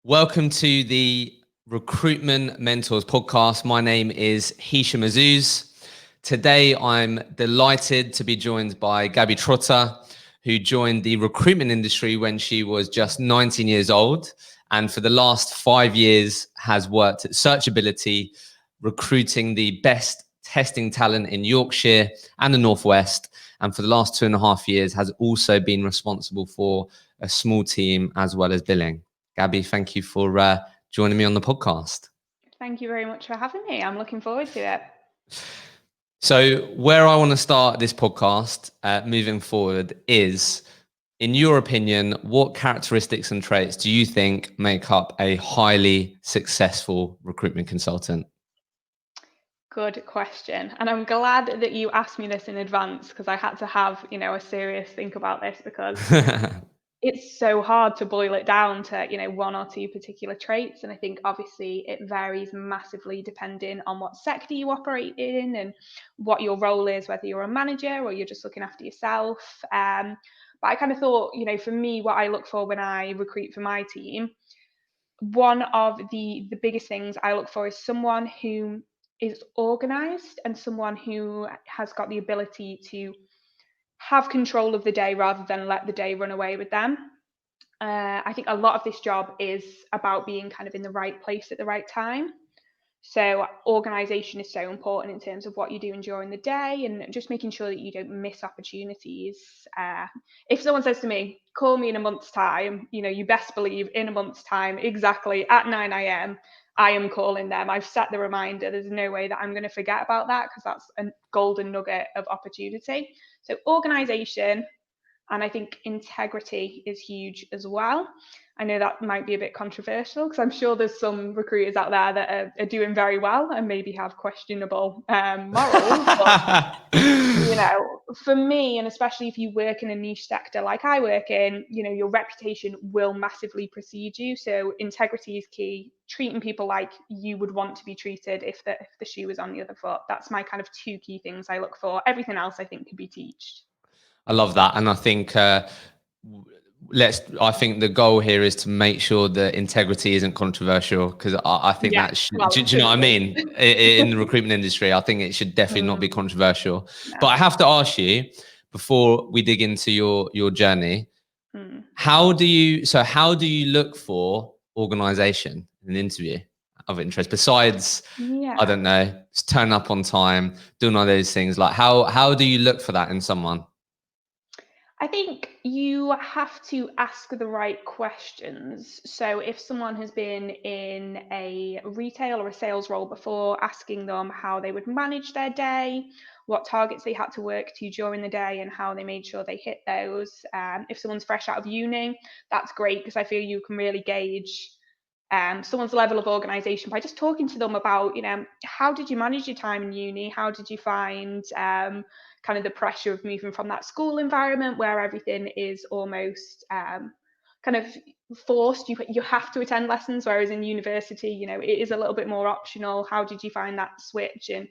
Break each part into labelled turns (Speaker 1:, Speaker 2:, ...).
Speaker 1: Welcome to the Recruitment Mentors podcast. My name is Hisham Azuz. Today, I'm delighted to be joined by Gabbi Trotter, who joined the recruitment industry when she was just 19 years old, and for the last 5 years has worked at Searchability, recruiting the best testing talent in Yorkshire and the Northwest. And for the last 2.5 years has also been responsible for a small team as well as billing. Gabbi, thank you for joining me on the podcast.
Speaker 2: Thank you very much for having me. I'm looking forward to it.
Speaker 1: So where I want to start this podcast moving forward is, in your opinion, what characteristics and traits do you think make up a highly successful recruitment consultant?
Speaker 2: Good question. And I'm glad that you asked me this in advance because I had to have, a serious think about this because it's so hard to boil it down to, one or two particular traits. And I think obviously it varies massively depending on what sector you operate in and what your role is, whether you're a manager or you're just looking after yourself. But I kind of thought, for me, what I look for when I recruit for my team, one of the biggest things I look for is someone who is organized and someone who has got the ability to have control of the day rather than let the day run away with them. I think a lot of this job is about being kind of in the right place at the right time. So organization is so important in terms of what you're doing during the day and just making sure that you don't miss opportunities. If someone says to me, call me in a month's time, you best believe in a month's time, exactly at 9 a.m., I am calling them. I've set the reminder. There's no way that I'm going to forget about that because that's a golden nugget of opportunity. So organization, and I think integrity is huge as well. I know that might be a bit controversial because I'm sure there's some recruiters out there that are doing very well and maybe have questionable morals. But, for me, and especially if you work in a niche sector like I work in, your reputation will massively precede you. So integrity is key. Treating people like you would want to be treated if the shoe was on the other foot. That's my kind of two key things I look for. Everything else I think can be taught.
Speaker 1: I love that. And I think I think the goal here is to make sure that integrity isn't controversial, because I think
Speaker 2: Yeah,
Speaker 1: that
Speaker 2: well,
Speaker 1: do you know what I mean? In the recruitment industry, I think it should definitely not be controversial. But I
Speaker 2: No.
Speaker 1: have to ask you, before we dig into your journey,
Speaker 2: Mm.
Speaker 1: how do you look for organization in an interview of interest, besides, I
Speaker 2: Yeah.
Speaker 1: don't know, turn up on time, doing all those things? Like how do you look for that in someone?
Speaker 2: I think you have to ask the right questions. So if someone has been in a retail or a sales role before, asking them how they would manage their day, what targets they had to work to during the day, and how they made sure they hit those. If someone's fresh out of uni, that's great because I feel you can really gauge someone's level of organization by just talking to them about, how did you manage your time in uni? How did you find kind of the pressure of moving from that school environment where everything is almost kind of forced? You have to attend lessons, whereas in university, it is a little bit more optional. How did you find that switch, and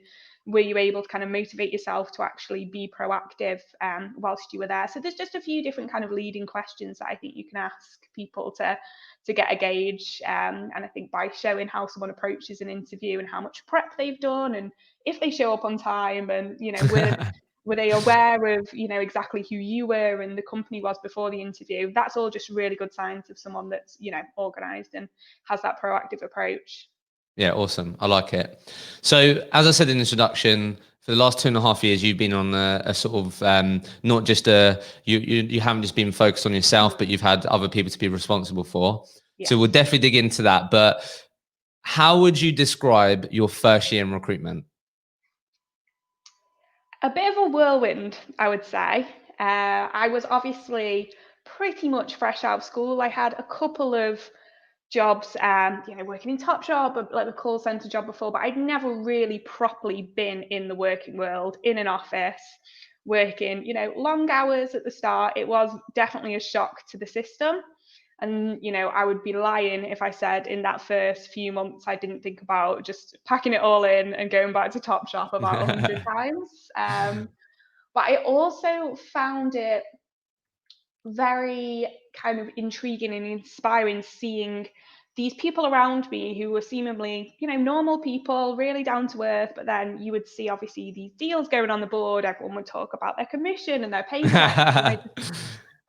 Speaker 2: were you able to kind of motivate yourself to actually be proactive whilst you were there? So there's just a few different kind of leading questions that I think you can ask people to get a gauge. And I think by showing how someone approaches an interview and how much prep they've done, and if they show up on time, and were they aware of exactly who you were and the company was before the interview, that's all just really good signs of someone that's organized and has that proactive approach.
Speaker 1: Yeah, awesome. I like it. So, as I said in the introduction, for the last 2.5 years, you've been on a sort of not just you haven't just been focused on yourself, but you've had other people to be responsible for. So we'll
Speaker 2: Yes.
Speaker 1: definitely dig into that. But how would you describe your first year in recruitment?
Speaker 2: A bit of a whirlwind, I would say. I was obviously pretty much fresh out of school. I had a couple of jobs, working in Topshop, like the call center job before, but I'd never really properly been in the working world, in an office, working, long hours at the start. It was definitely a shock to the system. And, I would be lying if I said in that first few months I didn't think about just packing it all in and going back to Topshop about 100 times. But I also found it very kind of intriguing and inspiring seeing these people around me who were seemingly, normal people, really down to earth, but then you would see obviously these deals going on the board. Everyone would talk about their commission and their paychecks.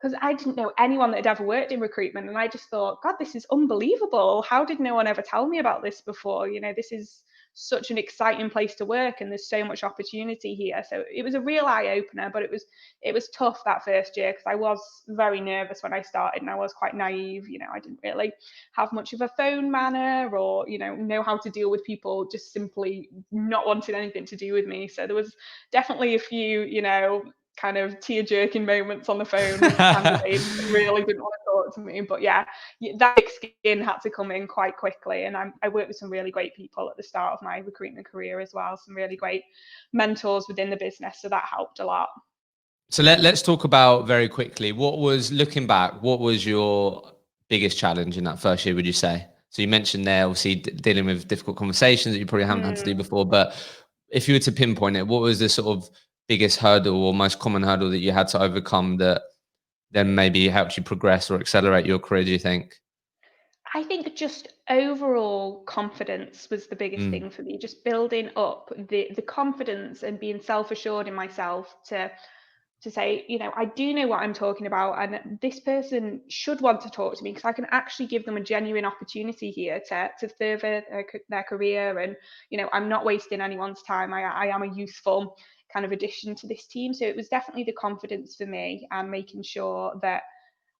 Speaker 2: Because I didn't know anyone that had ever worked in recruitment. And I just thought, God, this is unbelievable. How did no one ever tell me about this before? This is such an exciting place to work and there's so much opportunity here. So it was a real eye opener, but it was tough that first year because I was very nervous when I started and I was quite naive. I didn't really have much of a phone manner or, know how to deal with people just simply not wanting anything to do with me. So there was definitely a few, kind of tear-jerking moments on the phone with candidates that really didn't want to talk to me. But yeah, that thick skin had to come in quite quickly. And I worked with some really great people at the start of my recruitment career as well, some really great mentors within the business. So that helped a lot.
Speaker 1: So let's talk about very quickly, looking back, what was your biggest challenge in that first year, would you say? So you mentioned there, obviously, dealing with difficult conversations that you probably haven't had to do before. But if you were to pinpoint it, what was the sort of biggest hurdle or most common hurdle that you had to overcome that then maybe helped you progress or accelerate your career, do you think?
Speaker 2: I think just overall confidence was the biggest thing for me, just building up the confidence and being self-assured in myself to say, I do know what I'm talking about, and this person should want to talk to me because I can actually give them a genuine opportunity here to further their career. And, I'm not wasting anyone's time. I am a useful kind of addition to this team. So it was definitely the confidence for me and making sure that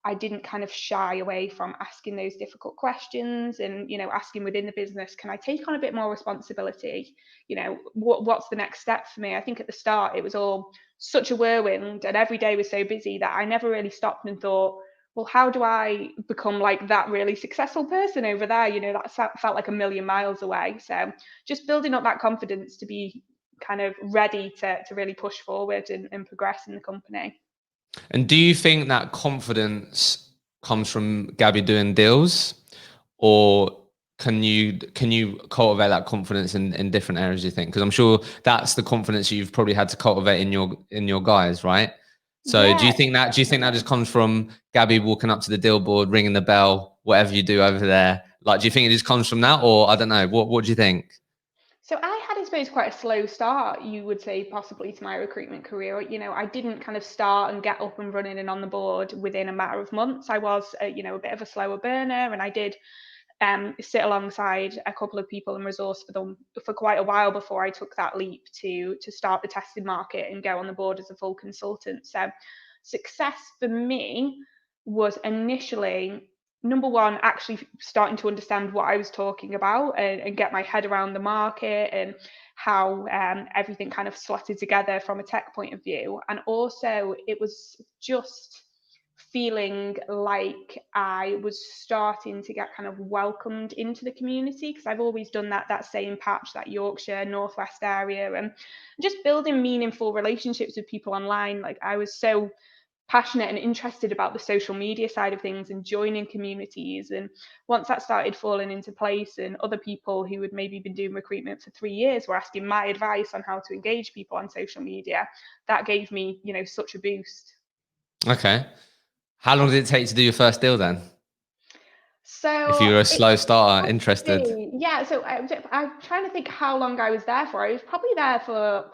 Speaker 2: I didn't kind of shy away from asking those difficult questions and, asking within the business, can I take on a bit more responsibility? What's the next step for me? I think at the start it was all such a whirlwind and every day was so busy that I never really stopped and thought, well, how do I become like that really successful person over there? That felt like a million miles away. So just building up that confidence to be kind of ready to really push forward and progress in the company.
Speaker 1: And do you think that confidence comes from Gabbi doing deals, or can you cultivate that confidence in different areas? Do you think? Because I'm sure that's the confidence you've probably had to cultivate in your guys, right? So
Speaker 2: Yeah,
Speaker 1: do you think that just comes from Gabbi walking up to the deal board, ringing the bell, whatever you do over there? Like, do you think it just comes from that, or I don't know? What do you think?
Speaker 2: so I had, I suppose, quite a slow start, you would say, possibly to my recruitment career. I didn't kind of start and get up and running and on the board within a matter of months. I was, a bit of a slower burner, and I did sit alongside a couple of people and resource for them for quite a while before I took that leap to start the testing market and go on the board as a full consultant. So success for me was initially number one, actually starting to understand what I was talking about and get my head around the market and how everything kind of slotted together from a tech point of view. And also, it was just feeling like I was starting to get kind of welcomed into the community because I've always done that same patch, that Yorkshire Northwest area, and just building meaningful relationships with people online. Like I was so passionate and interested about the social media side of things and joining communities. And once that started falling into place and other people who had maybe been doing recruitment for 3 years were asking my advice on how to engage people on social media, that gave me, such a boost.
Speaker 1: Okay. How long did it take to do your first deal then? If
Speaker 2: So
Speaker 1: you were a
Speaker 2: it
Speaker 1: slow starter, interested.
Speaker 2: probably, yeah. So I'm trying to think how long I was there for. I was probably there for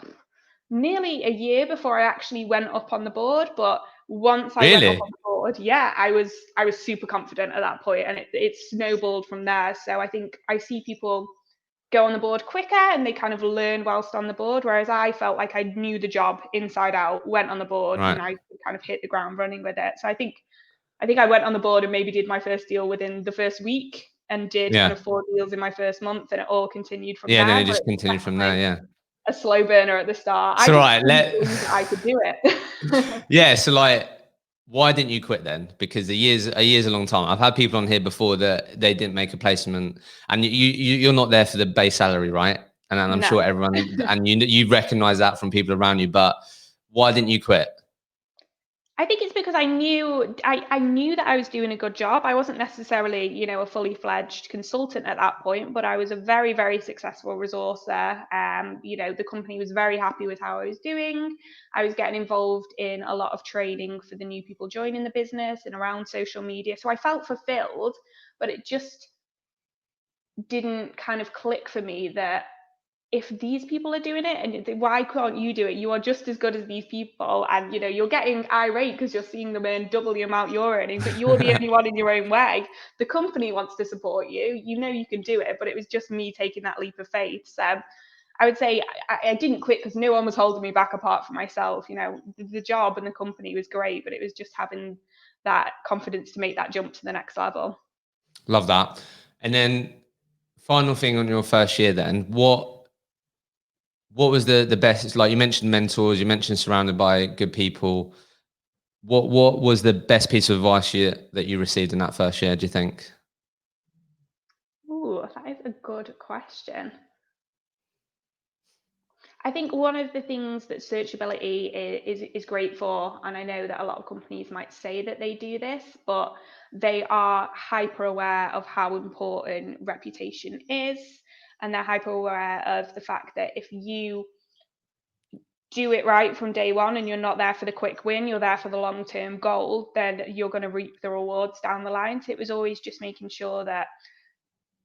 Speaker 2: nearly a year before I actually went up on the board. But once I went up
Speaker 1: Really?
Speaker 2: on the board, yeah, I was super confident at that point, and it snowballed from there. So I think I see people go on the board quicker and they kind of learn whilst on the board, whereas I felt like I knew the job inside out, went on the board,
Speaker 1: Right.
Speaker 2: and I kind of hit the ground running with it. So I think I went on the board and maybe did my first deal within the first week and did kind
Speaker 1: Yeah.
Speaker 2: of 4 deals in my first month, and it all continued from
Speaker 1: Yeah, and then
Speaker 2: there.
Speaker 1: it
Speaker 2: But
Speaker 1: just
Speaker 2: it was
Speaker 1: continued from there,
Speaker 2: definitely
Speaker 1: yeah.
Speaker 2: a slow burner at the start. I
Speaker 1: So
Speaker 2: just
Speaker 1: right,
Speaker 2: didn't believe that I could do it.
Speaker 1: yeah, so like why didn't you quit then? Because a year's a long time. I've had people on here before that they didn't make a placement, and you're not there for the base salary, right? And I'm sure
Speaker 2: No.
Speaker 1: everyone and you recognize that from people around you, but why didn't you quit?
Speaker 2: I think it's because I knew that I was doing a good job. I wasn't necessarily, a fully fledged consultant at that point, but I was a very, very successful resourcer. The company was very happy with how I was doing. I was getting involved in a lot of training for the new people joining the business and around social media. So I felt fulfilled, but it just didn't kind of click for me that if these people are doing it, and why can't you do it? You are just as good as these people, and you're getting irate because you're seeing them earn double the amount you're earning, but you're the only one in your own way. The company wants to support you. You can do it, but it was just me taking that leap of faith. So I would say I didn't quit because no one was holding me back apart from myself. The job and the company was great, but it was just having that confidence to make that jump to the next level.
Speaker 1: Love that. And then final thing on your first year then, what was the best? It's like you mentioned mentors, you mentioned surrounded by good people. What was the best piece of advice that you received in that first year, do you think?
Speaker 2: Ooh, that is a good question. I think one of the things that Searchability is great for, and I know that a lot of companies might say that they do this, but they are hyper aware of how important reputation is, and they're hyper aware of the fact that if you do it right from day one and you're not there for the quick win, you're there for the long-term goal, then you're going to reap the rewards down the line. So it was always just making sure that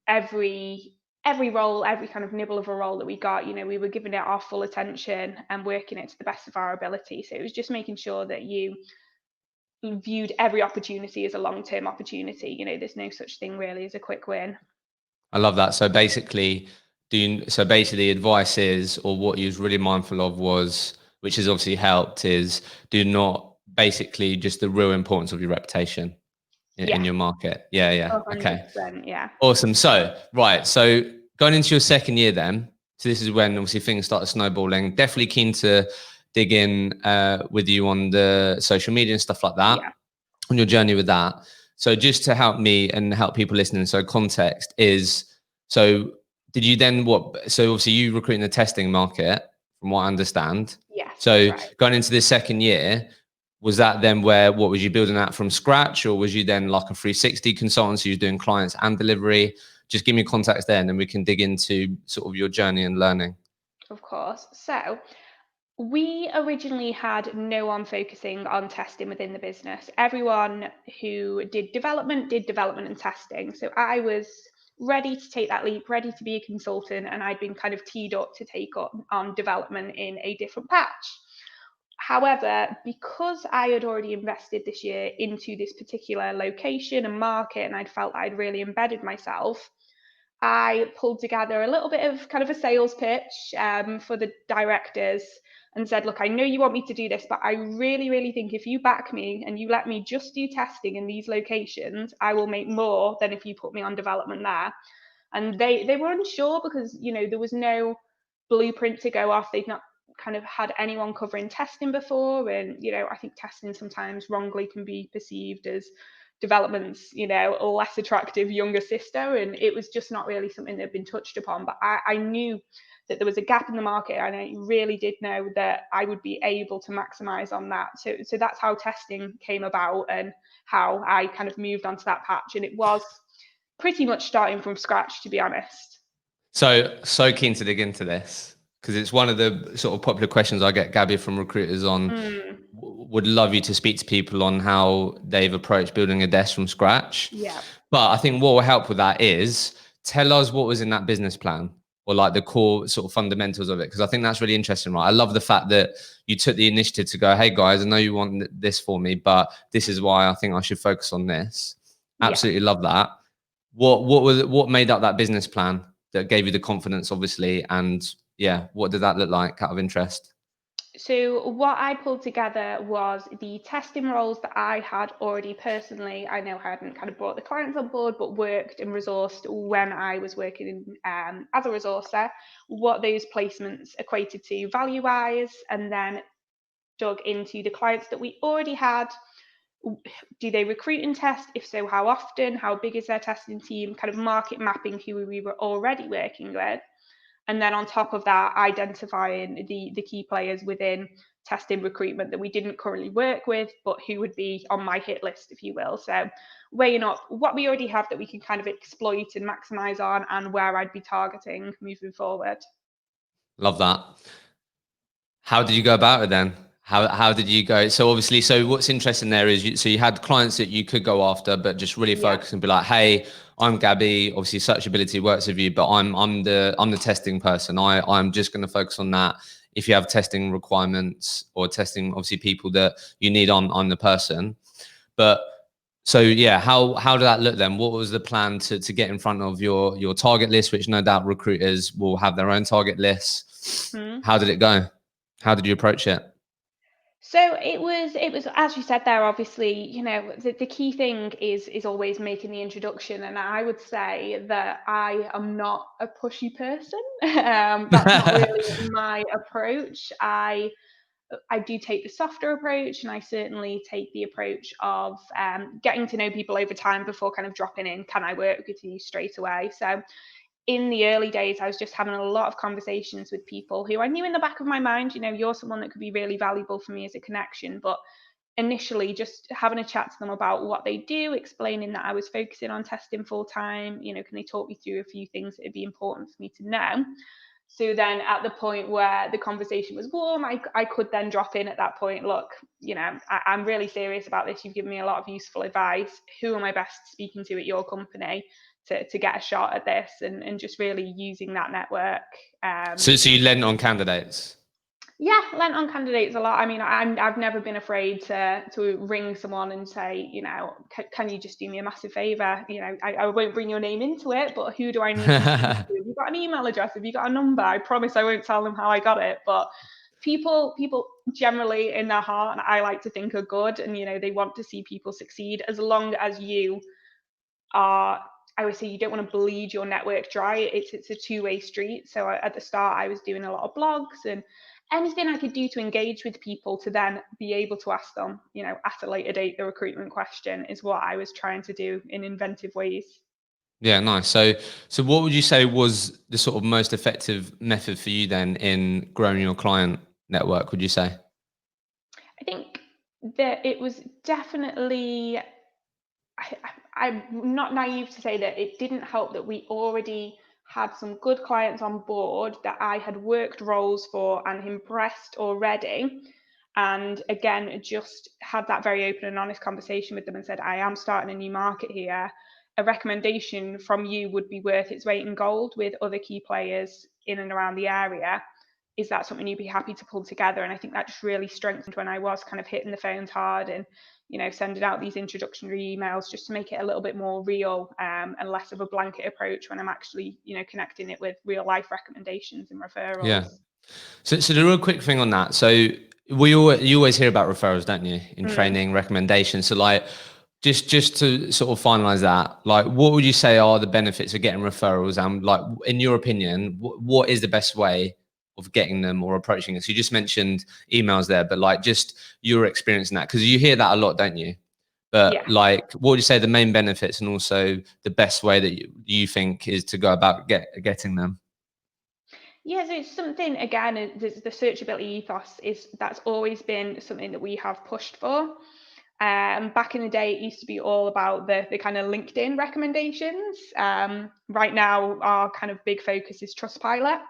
Speaker 2: every role, every kind of nibble of a role that we got, we were giving it our full attention and working it to the best of our ability. So it was just making sure that you viewed every opportunity as a long-term opportunity. There's no such thing really as a quick win.
Speaker 1: I love that. So basically, the advice is, or what you was really mindful of was, which has obviously helped, is do not basically just the real importance of your reputation
Speaker 2: Yeah,
Speaker 1: in your market. Yeah. Okay.
Speaker 2: 100%. Yeah.
Speaker 1: Awesome. So, right. So going into your second year then, so this is when obviously things started snowballing. Definitely keen to dig in with you on the social media and stuff like that,
Speaker 2: Yeah.
Speaker 1: on your journey with that. So just to help me and help people listening, so context is, so did you then so obviously you recruit in the testing market, from what I understand.
Speaker 2: Yes, that's
Speaker 1: So
Speaker 2: right.
Speaker 1: going into this second year, was that then what was you building that from scratch, or was you then like a 360 consultant, so you're doing clients and delivery? Just give me context there and then we can dig into sort of your journey and learning.
Speaker 2: Of course. So we originally had no one focusing on testing within the business. Everyone who did development and testing. So I was ready to take that leap, ready to be a consultant, and I'd been kind of teed up to take on development in a different patch. However, because I had already invested this year into this particular location and market, and I'd felt I'd really embedded myself, I pulled together a little bit of kind of a sales pitch for the directors and said, look, I know you want me to do this, but I really, really think if you back me and you let me just do testing in these locations, I will make more than if you put me on development there. And they were unsure because, there was no blueprint to go off. They'd not kind of had anyone covering testing before. And, I think testing sometimes wrongly can be perceived as development's, a less attractive younger sister. And it was just not really something that had been touched upon. But I knew that there was a gap in the market, and I really did know that I would be able to maximize on that. So that's how testing came about and how I kind of moved onto that patch. And it was pretty much starting from scratch, to be honest.
Speaker 1: So keen to dig into this because it's one of the sort of popular questions I get, Gabby, from recruiters on.
Speaker 2: Mm,
Speaker 1: Would love you to speak to people on how they've approached building a desk from scratch.
Speaker 2: yeah.
Speaker 1: But I think what will help with that is tell us what was in that business plan, or like the core sort of fundamentals of it. Because I think that's really interesting, right? I love the fact that you took the initiative to go, hey guys, I know you want this for me, but this is why I think I should focus on this.
Speaker 2: Yeah.
Speaker 1: Absolutely love that. What made up that business plan that gave you the confidence, obviously, and yeah, what did that look like out of interest?
Speaker 2: So what I pulled together was the testing roles that I had already personally. I know I hadn't kind of brought the clients on board, but worked and resourced when I was working as a resourcer, what those placements equated to value-wise, and then dug into the clients that we already had. Do they recruit and test? If so, how often? How big is their testing team? Kind of market mapping who we were already working with. And then on top of that, identifying the key players within testing recruitment that we didn't currently work with, but who would be on my hit list, if you will. So weighing up what we already have that we can kind of exploit and maximize on, and where I'd be targeting moving forward.
Speaker 1: Love that. How did you go about it then? How did you go? So obviously, so what's interesting there is you had clients that you could go after, but just really focus and be like, hey, I'm Gabby. Obviously, Searchability works with you, but I'm the testing person. I'm just going to focus on that. If you have testing requirements or testing, obviously people that you need on the person. But so yeah, how did that look then? What was the plan to get in front of your target list, which no doubt recruiters will have their own target lists? How did it go? How did you approach it?
Speaker 2: So it was as you said there, obviously, the key thing is always making the introduction. And I would say that I am not a pushy person. That's not really my approach. I do take the softer approach, and I certainly take the approach of getting to know people over time before kind of dropping in, can I work with you straight away? So in the early days, I was just having a lot of conversations with people who I knew in the back of my mind, you're someone that could be really valuable for me as a connection. But initially, just having a chat to them about what they do, explaining that I was focusing on testing full time, can they talk me through a few things that would be important for me to know? So then at the point where the conversation was warm, I could then drop in at that point, look, I'm really serious about this. You've given me a lot of useful advice. Who am I best speaking to at your company to get a shot at this, and just really using that network.
Speaker 1: So you lent on candidates?
Speaker 2: Yeah, lent on candidates a lot. I mean, I've never been afraid to ring someone and say, can you just do me a massive favor? I won't bring your name into it, but who do I need to speak to? Have you got an email address? Have you got a number? I promise I won't tell them how I got it, but people generally in their heart, and I like to think, are good, and they want to see people succeed, as long as you are. I always say you don't want to bleed your network dry. It's a two-way street. So at the start, I was doing a lot of blogs and anything I could do to engage with people to then be able to ask them, at a later date, the recruitment question is what I was trying to do in inventive ways.
Speaker 1: Yeah, nice. So what would you say was the sort of most effective method for you then in growing your client network, would you say?
Speaker 2: I think that it was definitely, I'm not naive to say that it didn't help that we already had some good clients on board that I had worked roles for and impressed already. And again, just had that very open and honest conversation with them and said, I am starting a new market here. A recommendation from you would be worth its weight in gold with other key players in and around the area. Is that something you'd be happy to pull together? And I think that just really strengthened when I was kind of hitting the phones hard and sending out these introductory emails, just to make it a little bit more real, and less of a blanket approach when I'm actually connecting it with real life recommendations and referrals.
Speaker 1: Yeah. So the real quick thing on that. So you always hear about referrals, don't you, in training, recommendations. So like, just to sort of finalize that, like, what would you say are the benefits of getting referrals? And like, in your opinion, what is the best way of getting them or approaching it? So you just mentioned emails there, but like, just your experience in that, because you hear that a lot, don't you? But
Speaker 2: Yeah.
Speaker 1: like, what would you say the main benefits and also the best way that you think is to go about getting them?
Speaker 2: Yeah, so it's something, again, the searchability ethos that's always been something that we have pushed for. Back in the day, it used to be all about the kind of LinkedIn recommendations. Right now, our kind of big focus is Trustpilot.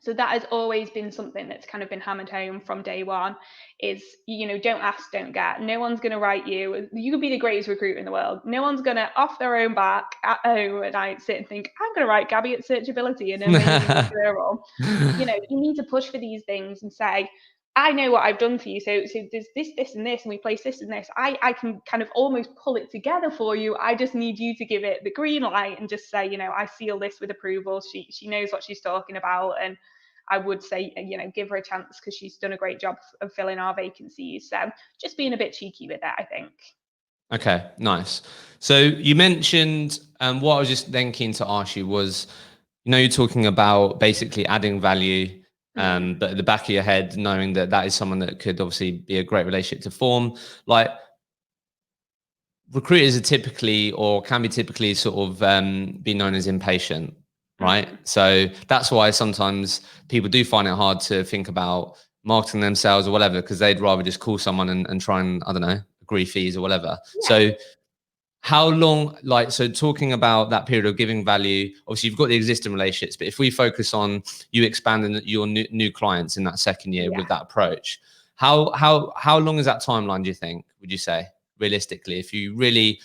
Speaker 2: So that has always been something that's kind of been hammered home from day one is, don't ask, don't get. No one's going to write you. You could be the greatest recruiter in the world. No one's going to, off their own back, at home at night, sit and think, I'm going to write Gabby at Searchability an amazing referral. You need to push for these things and say, I know what I've done for you. So there's this, and this, and we place this and this. I can kind of almost pull it together for you. I just need you to give it the green light and just say, I seal this with approval. She knows what she's talking about. And I would say, give her a chance because she's done a great job of filling our vacancies. So just being a bit cheeky with it, I think.
Speaker 1: Okay, nice. So you mentioned, what I was just then keen to ask you was, you're talking about basically adding value, but at the back of your head, knowing that is someone that could obviously be a great relationship to form. Like, recruiters are typically, or can be typically, sort of be known as impatient, right? So that's why sometimes people do find it hard to think about marketing themselves or whatever, because they'd rather just call someone and try and, I don't know, agree fees or whatever.
Speaker 2: Yeah.
Speaker 1: So how long, so talking about that period of giving value, obviously you've got the existing relationships, but if we focus on you expanding your new clients in that second year with that approach, How long is that timeline, do you think, would you say, realistically, if you really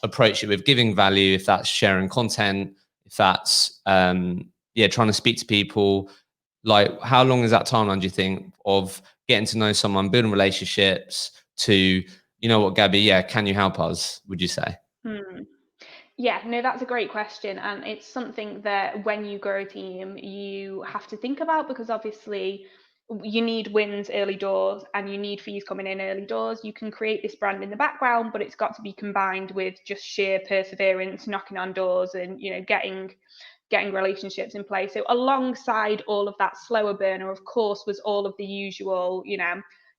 Speaker 1: approach it with giving value, if that's sharing content, if that's trying to speak to people, like how long is that timeline, do you think, of getting to know someone, building relationships to, you know what, Gabby, yeah, can you help us, would you say?
Speaker 2: Hmm. Yeah, no, that's a great question. And it's something that when you grow a team, you have to think about, because obviously you need wins early doors and you need fees coming in early doors. You can create this brand in the background, but it's got to be combined with just sheer perseverance, knocking on doors and, getting relationships in place. So alongside all of that slower burner, of course, was all of the usual,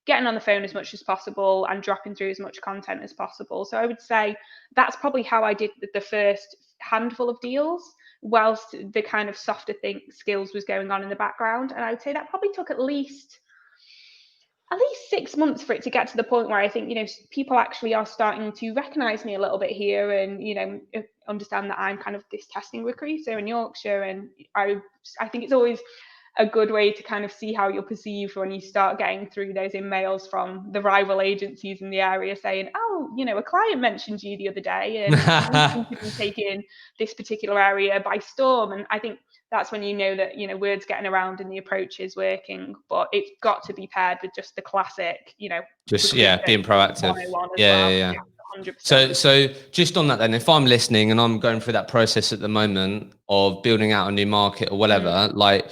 Speaker 2: getting on the phone as much as possible and dropping through as much content as possible. So I would say that's probably how I did the first handful of deals, whilst the kind of softer skills was going on in the background. And I would say that probably took at least 6 months for it to get to the point where I think, people actually are starting to recognize me a little bit here and, understand that I'm kind of this testing recruiter in Yorkshire. And I think it's always a good way to kind of see how you're perceived when you start getting through those emails from the rival agencies in the area saying, oh, a client mentioned you the other day and we seem to be taking this particular area by storm. And I think that's when you know that, word's getting around and the approach is working. But it's got to be paired with just the classic,
Speaker 1: Just
Speaker 2: recruitment
Speaker 1: being proactive.
Speaker 2: 101 as
Speaker 1: Yeah,
Speaker 2: well.
Speaker 1: yeah, yeah.
Speaker 2: Yeah, 100%.
Speaker 1: So just on that then, if I'm listening and I'm going through that process at the moment of building out a new market or whatever, like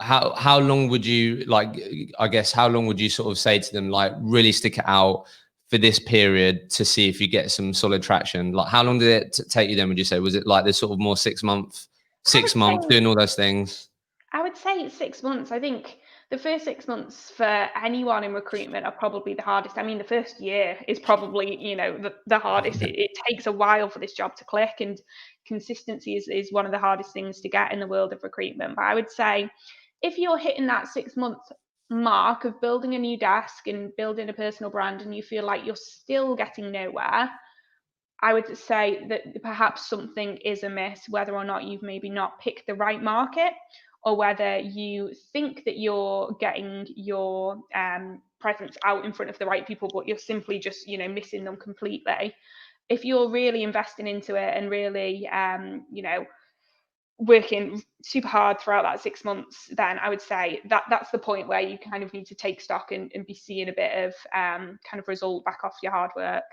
Speaker 1: how long would you, like, I guess, how long would you sort of say to them, like, really stick it out for this period to see if you get some solid traction? Like, how long did it take you then, would you say? Was it like this sort of more 6 month,
Speaker 2: I would
Speaker 1: 6 months
Speaker 2: say
Speaker 1: doing all those things?
Speaker 2: I would say it's 6 months. I think the first 6 months for anyone in recruitment are probably the hardest. I mean, the first year is probably, the hardest. It takes a while for this job to click, and consistency is one of the hardest things to get in the world of recruitment. But I would say if you're hitting that 6 month mark of building a new desk and building a personal brand and you feel like you're still getting nowhere, I would say that perhaps something is amiss, whether or not you've maybe not picked the right market, or whether you think that you're getting your presence out in front of the right people, but you're simply just, missing them completely. If you're really investing into it and really, working super hard throughout that 6 months, then I would say that that's the point where you kind of need to take stock and be seeing a bit of kind of result back off your hard work.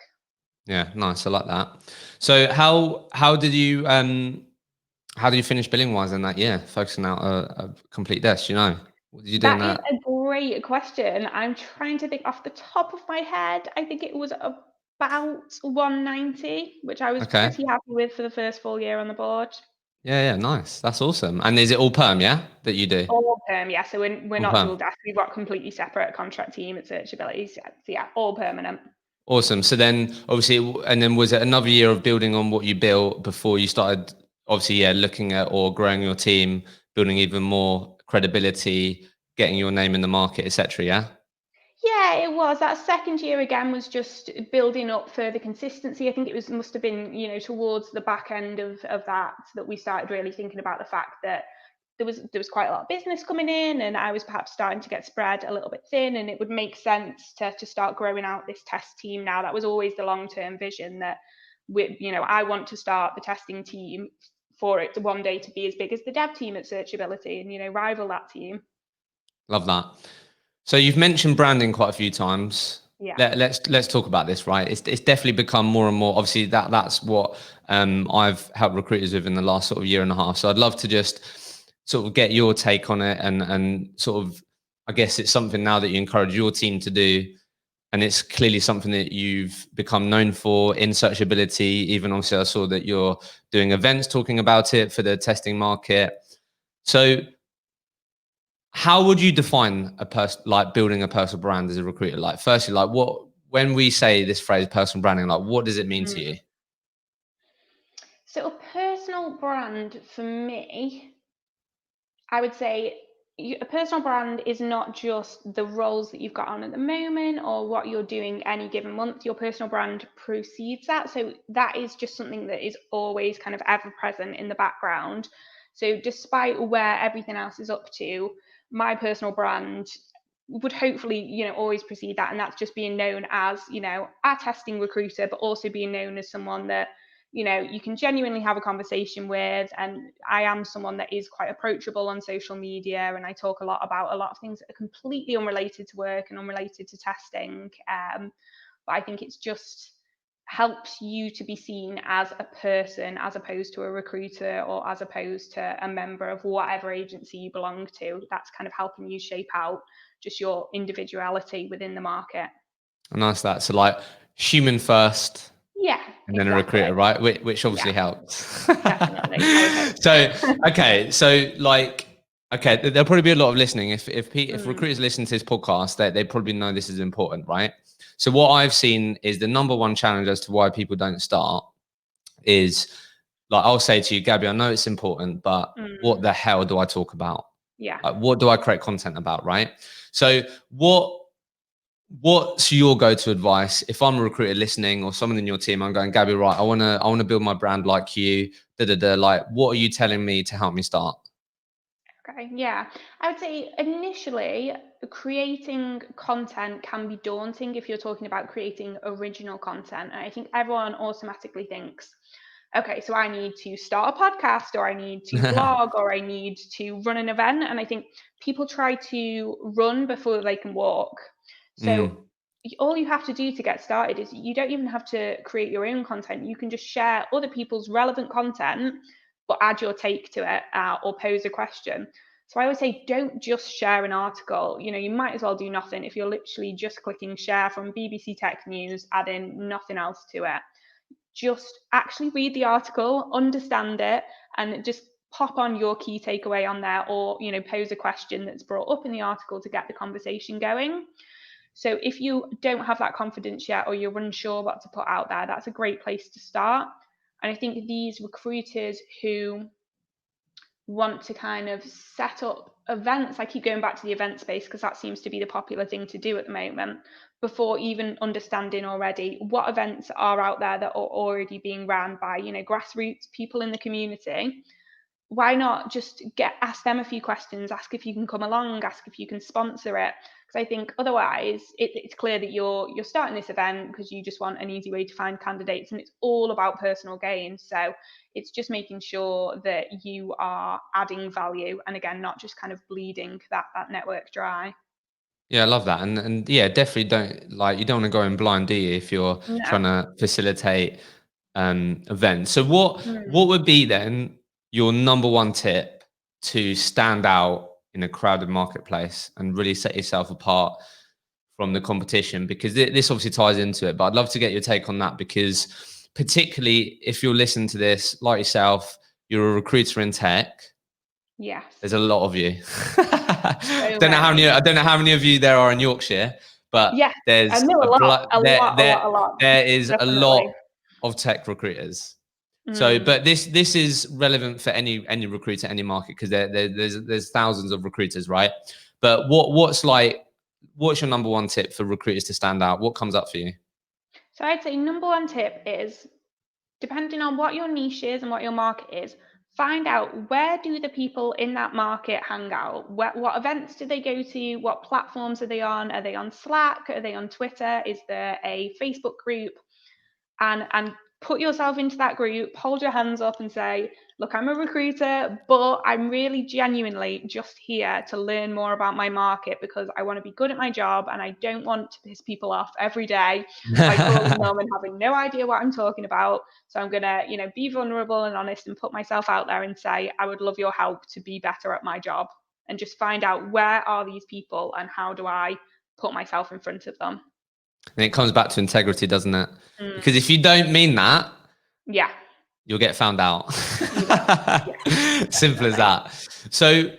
Speaker 1: Yeah, nice. I like that. So how did you finish billing wise in that year, focusing out a complete desk? What did you do in
Speaker 2: That is
Speaker 1: that?
Speaker 2: a great question. I'm trying to think off the top of my head. I think it was about 190, which I was
Speaker 1: Okay.
Speaker 2: pretty happy with for the first full year on the board.
Speaker 1: Yeah, yeah, nice. That's awesome. And is it all perm, yeah, that you do?
Speaker 2: All perm, yeah. So we're
Speaker 1: All
Speaker 2: not
Speaker 1: perm.
Speaker 2: dual desk. We've got completely separate contract team at Searchability. So yeah, all permanent.
Speaker 1: Awesome. So then obviously, and then was it another year of building on what you built before you started, obviously, yeah, looking at or growing your team, building even more credibility, getting your name in the market, etc. Yeah.
Speaker 2: Yeah, it was. That second year again was just building up further consistency. I think it must have been, towards the back end of that we started really thinking about the fact that there was quite a lot of business coming in, and I was perhaps starting to get spread a little bit thin, and it would make sense to start growing out this test team now. That was always the long-term vision, that I want to start the testing team for it to one day to be as big as the dev team at Searchability and, rival that team.
Speaker 1: Love that. So you've mentioned branding quite a few times.
Speaker 2: Yeah.
Speaker 1: Let's talk about this, right? It's definitely become more and more. Obviously, that's what I've helped recruiters with in the last sort of year and a half. So I'd love to just sort of get your take on it, and sort of, I guess it's something now that you encourage your team to do, and it's clearly something that you've become known for in Searchability. Even obviously, I saw that you're doing events talking about it for the testing market. So how would you define a person, like building a personal brand as a recruiter? Like, firstly, like when we say this phrase personal branding, like what does it mean to
Speaker 2: Mm.
Speaker 1: you?
Speaker 2: So a personal brand for me, I would say a personal brand is not just the roles that you've got on at the moment or what you're doing any given month. Your personal brand precedes that. So that is just something that is always kind of ever present in the background. So despite where everything else is up to, my personal brand would hopefully, always precede that. And that's just being known as, a testing recruiter, but also being known as someone that, you can genuinely have a conversation with. And I am someone that is quite approachable on social media. And I talk a lot about a lot of things that are completely unrelated to work and unrelated to testing. But I think it's just helps you to be seen as a person as opposed to a recruiter or as opposed to a member of whatever agency you belong to. That's kind of helping you shape out just your individuality within the market.
Speaker 1: And nice that. So like human first,
Speaker 2: Yeah,
Speaker 1: and then
Speaker 2: exactly.
Speaker 1: a recruiter, right? Which obviously helps.
Speaker 2: Definitely. I would hope
Speaker 1: So, okay. So like, okay, there'll probably be a lot of listening. If recruiters listen to this podcast, they probably know this is important, right? So what I've seen is the number one challenge as to why people don't start is like, I'll say to you, Gabby, I know it's important, but what the hell do I talk about?
Speaker 2: Yeah.
Speaker 1: Like, what do I create content about, right? So what's your go-to advice if I'm a recruiter listening or someone in your team? I'm going, Gabby, right, I wanna build my brand like you. Like, what are you telling me to help me start?
Speaker 2: Okay, yeah. I would say initially creating content can be daunting if you're talking about creating original content. And I think everyone automatically thinks, okay, so I need to start a podcast or I need to blog or I need to run an event. And I think people try to run before they can walk. So all you have to do to get started is you don't even have to create your own content. You can just share other people's relevant content, but add your take to it or pose a question. So I always say, don't just share an article. You might as well do nothing if you're literally just clicking share from BBC Tech News, adding nothing else to it. Just actually read the article, understand it, and just pop on your key takeaway on there, or pose a question that's brought up in the article to get the conversation going. So if you don't have that confidence yet, or you're unsure what to put out there, that's a great place to start. And I think these recruiters who want to kind of set up events, I keep going back to the event space because that seems to be the popular thing to do at the moment, before even understanding already what events are out there that are already being ran by grassroots people in the community. Why not just ask them a few questions, ask if you can come along, ask if you can sponsor it? Because I think otherwise it's clear that you're starting this event because you just want an easy way to find candidates, and it's all about personal gain. So it's just making sure that you are adding value, and again, not just kind of bleeding that network dry.
Speaker 1: Yeah, I love that. And yeah, definitely you don't want to go in blind, do you, if you're
Speaker 2: No.
Speaker 1: trying to facilitate events. So what would be then your number one tip to stand out in a crowded marketplace and really set yourself apart from the competition? Because this obviously ties into it, but I'd love to get your take on that, because particularly if you're listening to this, like yourself, you're a recruiter in tech.
Speaker 2: Yes.
Speaker 1: There's a lot of you.
Speaker 2: So
Speaker 1: don't know how many.
Speaker 2: many.
Speaker 1: I don't know how many of you there are in Yorkshire, but
Speaker 2: Yes, I
Speaker 1: there's
Speaker 2: know a lot, a lot.
Speaker 1: there is a
Speaker 2: Definitely.
Speaker 1: lot of tech recruiters. So, but this is relevant for any recruiter, any market, because there's thousands of recruiters, right? But what's your number one tip for recruiters to stand out? What comes up for you?
Speaker 2: So I'd say number one tip is, depending on what your niche is and what your market is, find out where do the people in that market hang out? What events do they go to? What platforms are they on? Are they on Slack? Are they on Twitter? Is there a Facebook group? And put yourself into that group, hold your hands up and say, look, I'm a recruiter, but I'm really genuinely just here to learn more about my market because I want to be good at my job and I don't want to piss people off every day by calling them and having no idea what I'm talking about. So I'm going to, be vulnerable and honest and put myself out there and say, I would love your help to be better at my job, and just find out where are these people and how do I put myself in front of them.
Speaker 1: And it comes back to integrity, doesn't it? Because
Speaker 2: Mm.
Speaker 1: if you don't mean that,
Speaker 2: Yeah.
Speaker 1: you'll get found out.
Speaker 2: You will. Yeah,
Speaker 1: Simple as
Speaker 2: definitely.
Speaker 1: that. So,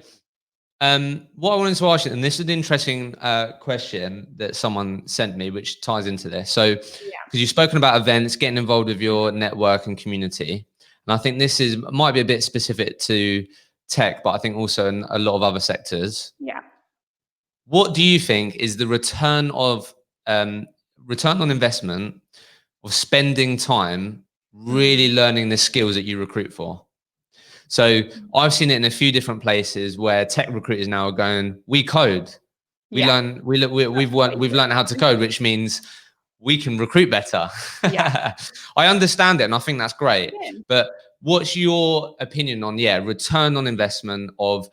Speaker 1: what I wanted to ask you, and this is an interesting question that someone sent me, which ties into this. So, because
Speaker 2: Yeah.
Speaker 1: you've spoken about events, getting involved with your network and community, and I think this might be a bit specific to tech, but I think also in a lot of other sectors.
Speaker 2: Yeah.
Speaker 1: What do you think is the return on investment of spending time really learning the skills that you recruit for? So I've seen it in a few different places where tech recruiters now are going, we code.
Speaker 2: Yeah,
Speaker 1: we've learned how to code, which means we can recruit better.
Speaker 2: yeah.
Speaker 1: I understand it, and I think that's great.
Speaker 2: Yeah.
Speaker 1: But what's your opinion on return on investment of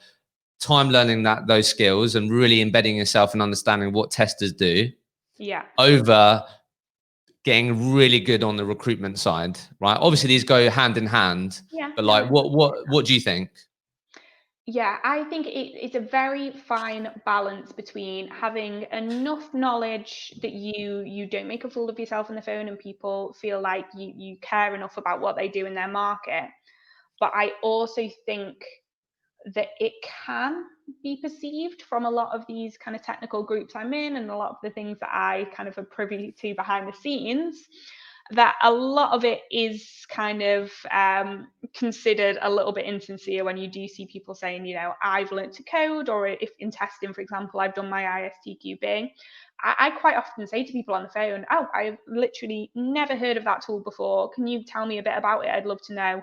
Speaker 1: time learning those skills and really embedding yourself and understanding what testers do
Speaker 2: Yeah.
Speaker 1: over getting really good on the recruitment side, right? Obviously, these go hand in hand,
Speaker 2: Yeah.
Speaker 1: but
Speaker 2: No,
Speaker 1: like, what do you think?
Speaker 2: yeah, I think it's a very fine balance between having enough knowledge that you don't make a fool of yourself on the phone and people feel like you care enough about what they do in their market. But I also think that it can be perceived from a lot of these kind of technical groups I'm in and a lot of the things that I kind of are privy to behind the scenes, that a lot of it is kind of considered a little bit insincere when you do see people saying, I've learned to code, or if in testing, for example, I've done my ISTQB. I quite often say to people on the phone, oh, I've literally never heard of that tool before. Can you tell me a bit about it? I'd love to know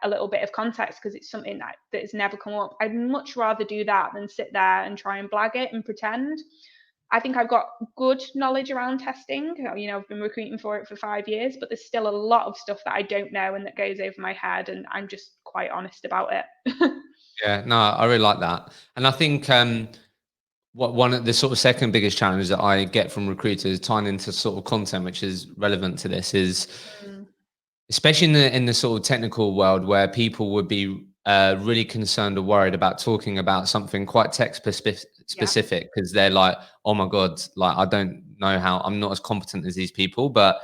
Speaker 2: a little bit of context because it's something that has never come up. I'd much rather do that than sit there and try and blag it and pretend. I think I've got good knowledge around testing. I've been recruiting for it for 5 years, but there's still a lot of stuff that I don't know and that goes over my head, and I'm just quite honest about it.
Speaker 1: Yeah, no, I really like that, and I think what one of the sort of second biggest challenge that I get from recruiters tying into sort of content which is relevant to this is,
Speaker 2: Mm,
Speaker 1: especially in the sort of technical world where people would be really concerned or worried about talking about something quite
Speaker 2: yeah,
Speaker 1: specific because they're like, oh my god, like I don't know how, I'm not as competent as these people. But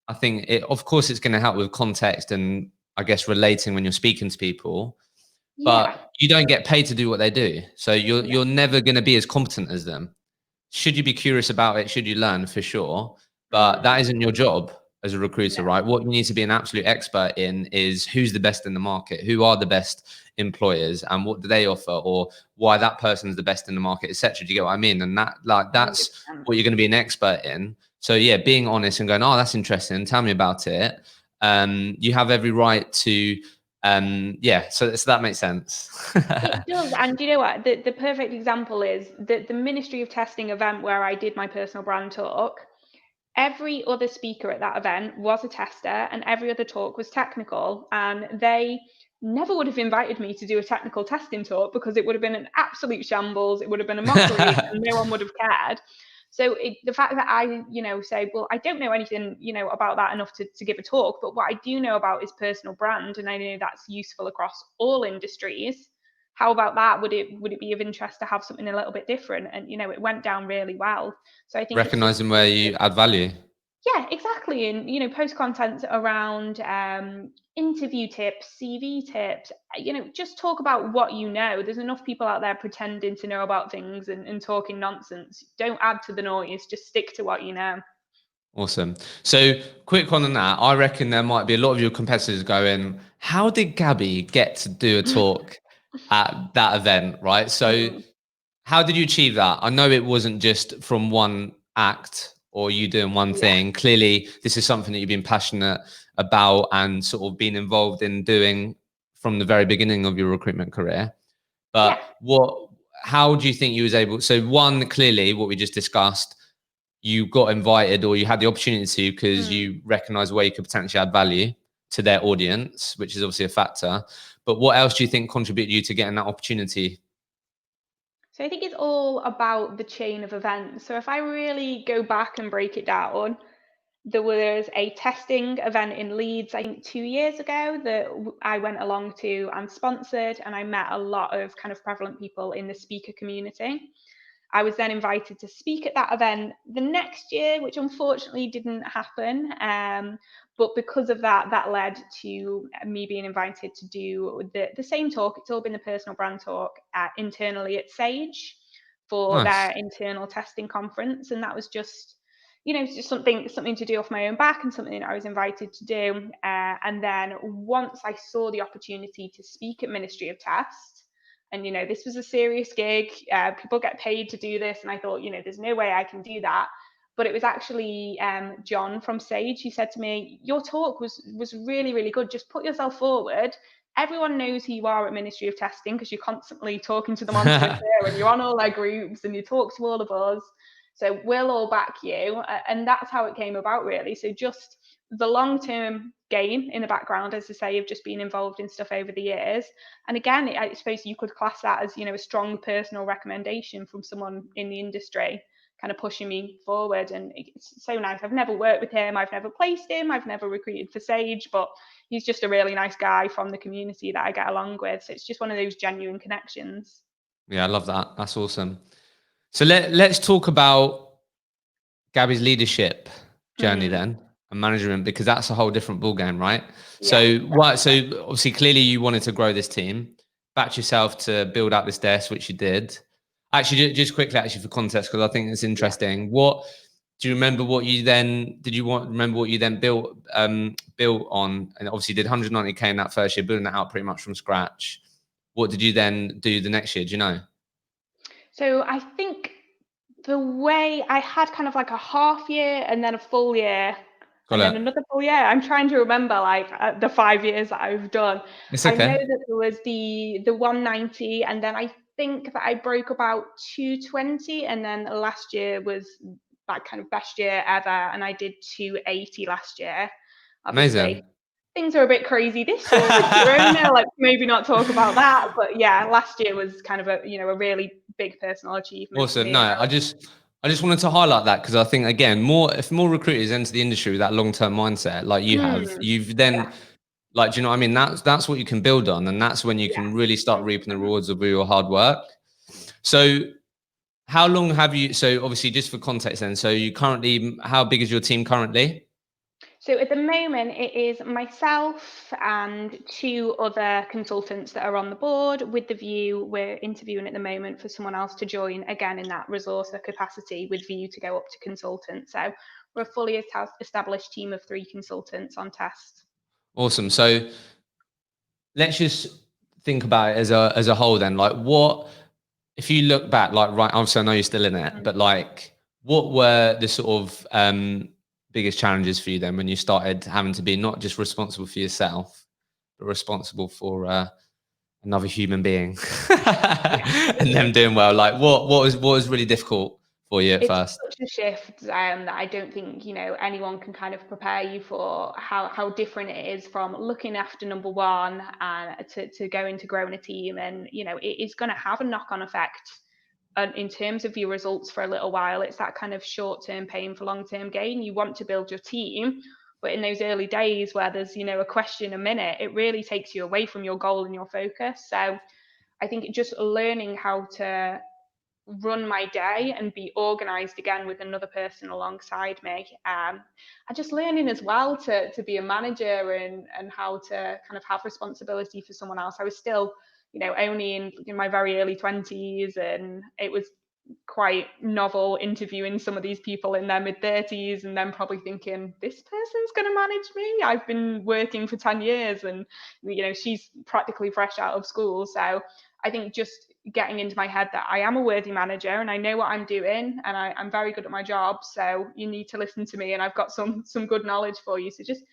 Speaker 1: I think of course it's going to help with context and I guess relating when you're speaking to people,
Speaker 2: yeah,
Speaker 1: but you don't get paid to do what they do, so
Speaker 2: yeah,
Speaker 1: you're never going to be as competent as them. Should you be curious about it? Should you learn? For sure. But
Speaker 2: mm,
Speaker 1: that isn't your job as a recruiter,
Speaker 2: no,
Speaker 1: right? What you need to be an absolute expert in is who's the best in the market, who are the best employers, and what do they offer, or why that person's the best in the market, etc. Do you get what I mean? And that's
Speaker 2: 100%.
Speaker 1: what you're going to be an expert in. So yeah, being honest and going, oh, that's interesting. Tell me about it. You have every right to. So that makes sense.
Speaker 2: It does, and you know what? The perfect example is the Ministry of Testing event where I did my personal brand talk. Every other speaker at that event was a tester, and every other talk was technical. And they never would have invited me to do a technical testing talk because it would have been an absolute shambles. It would have been a mockery, and no one would have cared. So the fact that I, say, well, I don't know anything, about that enough to give a talk, but what I do know about is personal brand, and I know that's useful across all industries. How about that? Would it be of interest to have something a little bit different? And it went down really well. So I think it's just
Speaker 1: Recognizing where you add value.
Speaker 2: yeah, exactly. And post content around interview tips, CV tips. Just talk about what you know. There's enough people out there pretending to know about things and talking nonsense. Don't add to the noise. Just stick to what you know.
Speaker 1: Awesome. So, quick one on that. I reckon there might be a lot of your competitors going, how did Gabbi get to do a talk at that event? Right. So,
Speaker 2: Mm,
Speaker 1: how did you achieve that? I know it wasn't just from one act or you doing one
Speaker 2: yeah,
Speaker 1: thing. Clearly, this is something that you've been passionate about and sort of been involved in doing from the very beginning of your recruitment career.
Speaker 2: yeah.
Speaker 1: But how do you think you was able? So, one, clearly, what we just discussed, you got invited or you had the opportunity to because
Speaker 2: Mm.
Speaker 1: you recognize where you could potentially add value to their audience, which is obviously a factor. But what else do you think contributed you to getting that opportunity?
Speaker 2: So I think it's all about the chain of events. So if I really go back and break it down, there was a testing event in Leeds, I think 2 years ago, that I went along to and sponsored, and I met a lot of kind of prevalent people in the speaker community. I was then invited to speak at that event the next year, which unfortunately didn't happen. But because of that, that led to me being invited to do the same talk. It's all been a personal brand talk internally at Sage for
Speaker 1: Nice.
Speaker 2: their internal testing conference. And that was just, just something to do off my own back and something I was invited to do. And then once I saw the opportunity to speak at Ministry of Test, and this was a serious gig, people get paid to do this, and I thought, there's no way I can do that. But it was actually John from Sage who said to me, your talk was really, really good, just put yourself forward. everyone knows who you are at Ministry of Testing because you're constantly talking to them on Twitter and you're on all their groups and you talk to all of us. So we'll all back you. And that's how it came about, really. So just the long-term gain in the background, as I say, of just being involved in stuff over the years. And again, I suppose you could class that as, a strong personal recommendation from someone in the industry kind of pushing me forward. And it's so nice. I've never worked with him. I've never placed him. I've never recruited for Sage, but he's just a really nice guy from the community that I get along with. So it's just one of those genuine connections.
Speaker 1: Yeah, I love that. That's awesome. So let's talk about Gabbi's leadership journey then, and management, because that's a whole different ballgame, right? So obviously clearly you wanted to grow this team, backed yourself to build out this desk, which you did. Actually, just quickly, actually, for context, because I think it's interesting. What do you remember? What you then remember? What you then built on, and obviously did 190k in that first year, building that out pretty much from scratch. What did you then do the next year? Do you know?
Speaker 2: So I think the way I had kind of like a half year and then a full year and then another full year. I'm trying to remember like the 5 years that I've done.
Speaker 1: It's
Speaker 2: I know
Speaker 1: okay.
Speaker 2: that there was the 190, and then I think that I broke about 220, and then last year was that kind of best year ever, and I did 280 last year. Obviously,
Speaker 1: Amazing.
Speaker 2: things are a bit crazy this year with Corona, like maybe not talk about that, but yeah, last year was kind of a a really big personal achievement for
Speaker 1: Awesome.
Speaker 2: me.
Speaker 1: No, I just wanted to highlight that because I think again, if more recruiters enter the industry with that long term mindset, like you have, you've then like, do you know what I mean? That's what you can build on, and that's when you can really start reaping the rewards of your hard work. So, how long have you? So, obviously, just for context, then, so you currently, how big is your team currently?
Speaker 2: So at the moment, it is myself and 2 other consultants that are on the board, with the view we're interviewing at the moment for someone else to join, again in that resourcer capacity, with view to go up to consultant. So we're a fully established team of 3 consultants on test.
Speaker 1: Awesome. So let's just think about it as a whole then. Like, what if you look back, like, right, obviously I know you're still in it, but like, what were the sort of biggest challenges for you then when you started having to be not just responsible for yourself, but responsible for another human being and them doing well? Like, what was really difficult for you at
Speaker 2: It's
Speaker 1: first?
Speaker 2: such a shift that I don't think anyone can kind of prepare you for how different it is from looking after number one and to going to growing a team, and it is going to have a knock-on effect in terms of your results for a little while. It's that kind of short-term pain for long-term gain. You want to build your team, but in those early days where there's a question a minute, it really takes you away from your goal and your focus. So I think just learning how to run my day and be organized again with another person alongside me, and just learning as well to be a manager and how to kind of have responsibility for someone else. I was still only in my very early 20s, and it was quite novel interviewing some of these people in their mid 30s and then probably thinking, this person's going to manage me. I've been working for 10 years and she's practically fresh out of school. So I think just getting into my head that I am a worthy manager and I know what I'm doing, and I'm very good at my job, so you need to listen to me, and I've got some good knowledge for you. So just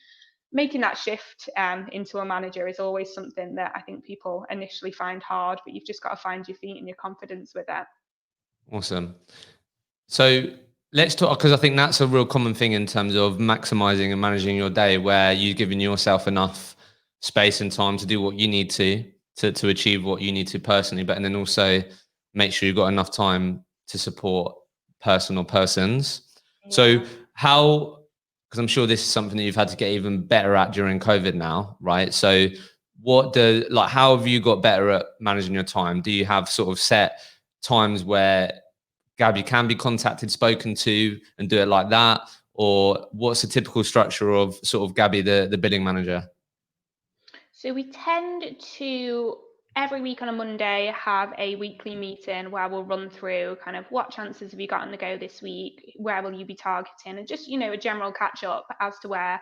Speaker 2: making that shift into a manager is always something that I think people initially find hard, but you've just got to find your feet and your confidence with it.
Speaker 1: Awesome. So let's talk, because I think that's a real common thing in terms of maximizing and managing your day, where you're giving yourself enough space and time to do what you need to achieve what you need to personally, but and then also make sure you've got enough time to support personal persons. So how, because I'm sure this is something that you've had to get even better at during COVID now, right? So how have you got better at managing your time? Do you have sort of set times where Gabbi can be contacted, spoken to, and do it like that? Or what's the typical structure of sort of Gabbi, the billing manager?
Speaker 2: So we tend to every week on a Monday have a weekly meeting where we'll run through kind of what chances have you got on the go this week, where will you be targeting, and just a general catch up as to where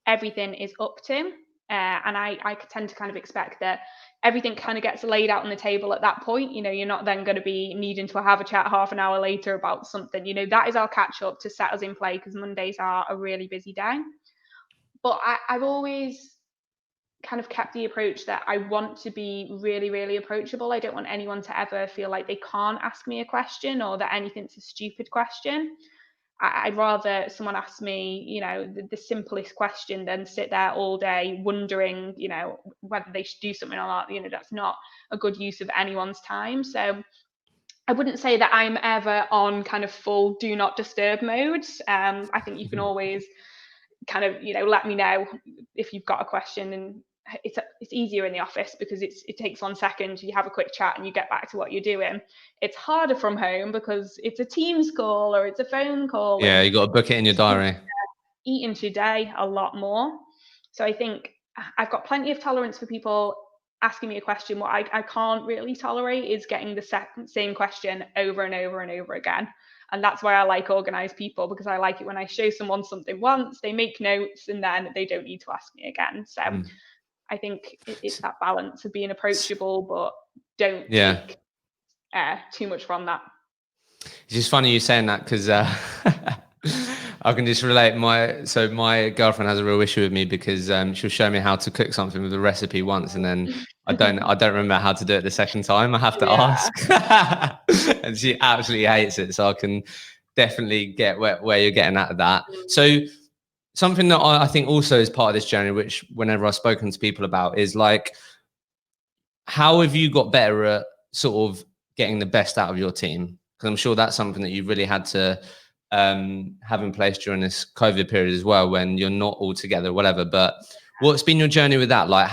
Speaker 2: everything is up to. And I tend to kind of expect that everything kind of gets laid out on the table at that point. You're not then going to be needing to have a chat half an hour later about something. That is our catch up to set us in play, because Mondays are a really busy day. But I've always kind of kept the approach that I want to be really, really approachable. I don't want anyone to ever feel like they can't ask me a question or that anything's a stupid question. I'd rather someone ask me, the simplest question than sit there all day wondering, whether they should do something or not. That's not a good use of anyone's time. So I wouldn't say that I'm ever on kind of full do not disturb mode. I think you can always kind of, let me know if you've got a question, and it's easier in the office because it takes 1 second, you have a quick chat and you get back to what you're doing. It's harder from home because it's a Teams call or it's a phone call,
Speaker 1: Yeah,
Speaker 2: and
Speaker 1: you got to book it in your diary.
Speaker 2: eat into your day a lot more. So I think I've got plenty of tolerance for people asking me a question. What I can't really tolerate is getting the same question over and over and over again. And that's why I like organized people, because I like it when I show someone something once, they make notes, and then they don't need to ask me again. So I think it's that balance of being approachable, but don't take too much from that.
Speaker 1: It's just funny you saying that, because I can just relate. My girlfriend has a real issue with me because she'll show me how to cook something with a recipe once, and then I don't remember how to do it the second time. I have to ask, and she absolutely hates it. So I can definitely get where you're getting at that. So something that I think also is part of this journey, which whenever I've spoken to people about, is like, how have you got better at sort of getting the best out of your team? Because I'm sure that's something that you really had to have in place during this COVID period as well, when you're not all together, whatever. But what's been your journey with that? Like,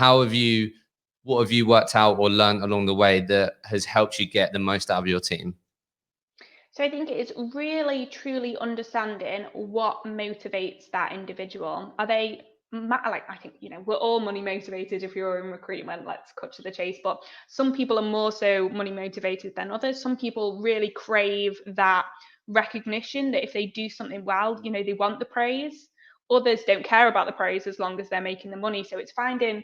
Speaker 1: what have you worked out or learned along the way that has helped you get the most out of your team?
Speaker 2: So I think it's really truly understanding what motivates that individual. Are they like, I think, we're all money motivated if you're in recruitment, let's cut to the chase, but some people are more so money motivated than others. Some people really crave that recognition, that if they do something well, they want the praise. Others don't care about the praise as long as they're making the money. So it's finding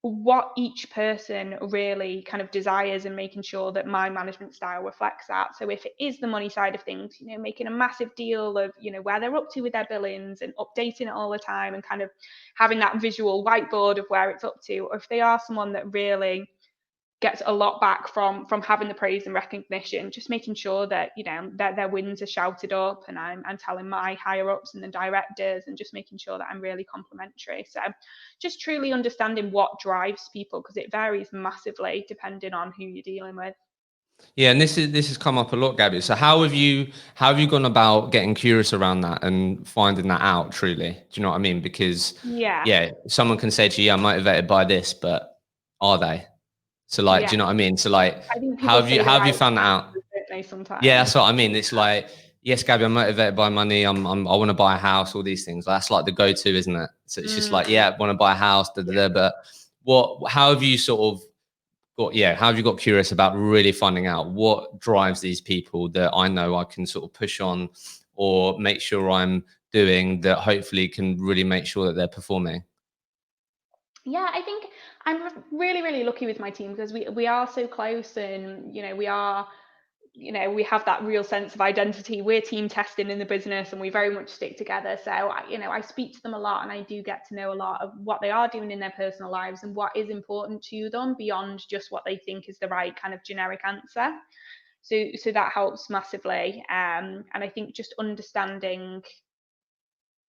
Speaker 2: what each person really kind of desires and making sure that my management style reflects that. So if it is the money side of things, making a massive deal of, where they're up to with their billings and updating it all the time and kind of having that visual whiteboard of where it's up to. Or if they are someone that really gets a lot back from having the praise and recognition, just making sure that that their wins are shouted up, and I'm telling my higher ups and the directors, and just making sure that I'm really complimentary. So just truly understanding what drives people, because it varies massively depending on who you're dealing with.
Speaker 1: Yeah, and this has come up a lot, Gabby. So how have you gone about getting curious around that and finding that out truly? Do you know what I mean? Because someone can say to you, "Yeah, I'm motivated by this," but are they? So like, do you know what I mean? So like,
Speaker 2: I think
Speaker 1: how have you
Speaker 2: right
Speaker 1: found that out?
Speaker 2: don't they, sometimes?
Speaker 1: Yeah, that's what I mean. It's like, yes, Gabby, I'm motivated by money. I want to buy a house. All these things. That's like the go-to, isn't it? So it's just like, yeah, I want to buy a house. But how have you sort of how have you got curious about really finding out what drives these people that I know I can sort of push on or make sure I'm doing that, hopefully can really make sure that they're performing?
Speaker 2: Yeah, I think I'm really, really lucky with my team because we are so close, and we have that real sense of identity. We're team testing in the business, and we very much stick together. So I speak to them a lot, and I do get to know a lot of what they are doing in their personal lives and what is important to them beyond just what they think is the right kind of generic answer. So that helps massively. And I think just understanding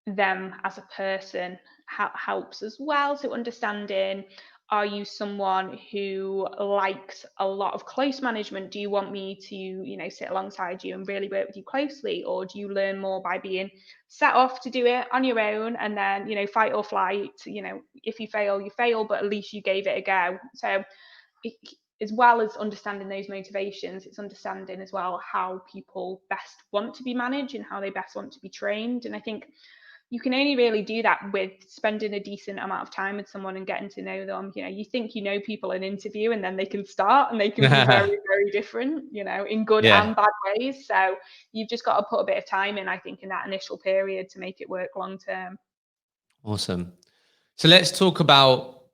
Speaker 2: them as a person helps as well. So understanding, are you someone who likes a lot of close management? Do you want me to sit alongside you and really work with you closely, or do you learn more by being set off to do it on your own, and then fight or flight? If you fail, you fail, but at least you gave it a go. So as well as understanding those motivations, it's understanding as well how people best want to be managed and how they best want to be trained. And I think you can only really do that with spending a decent amount of time with someone and getting to know them. You think people in an interview, and then they can start and they can be very, very different, in good and bad ways. So you've just got to put a bit of time in, I think, in that initial period to make it work long term.
Speaker 1: Awesome. So let's talk about,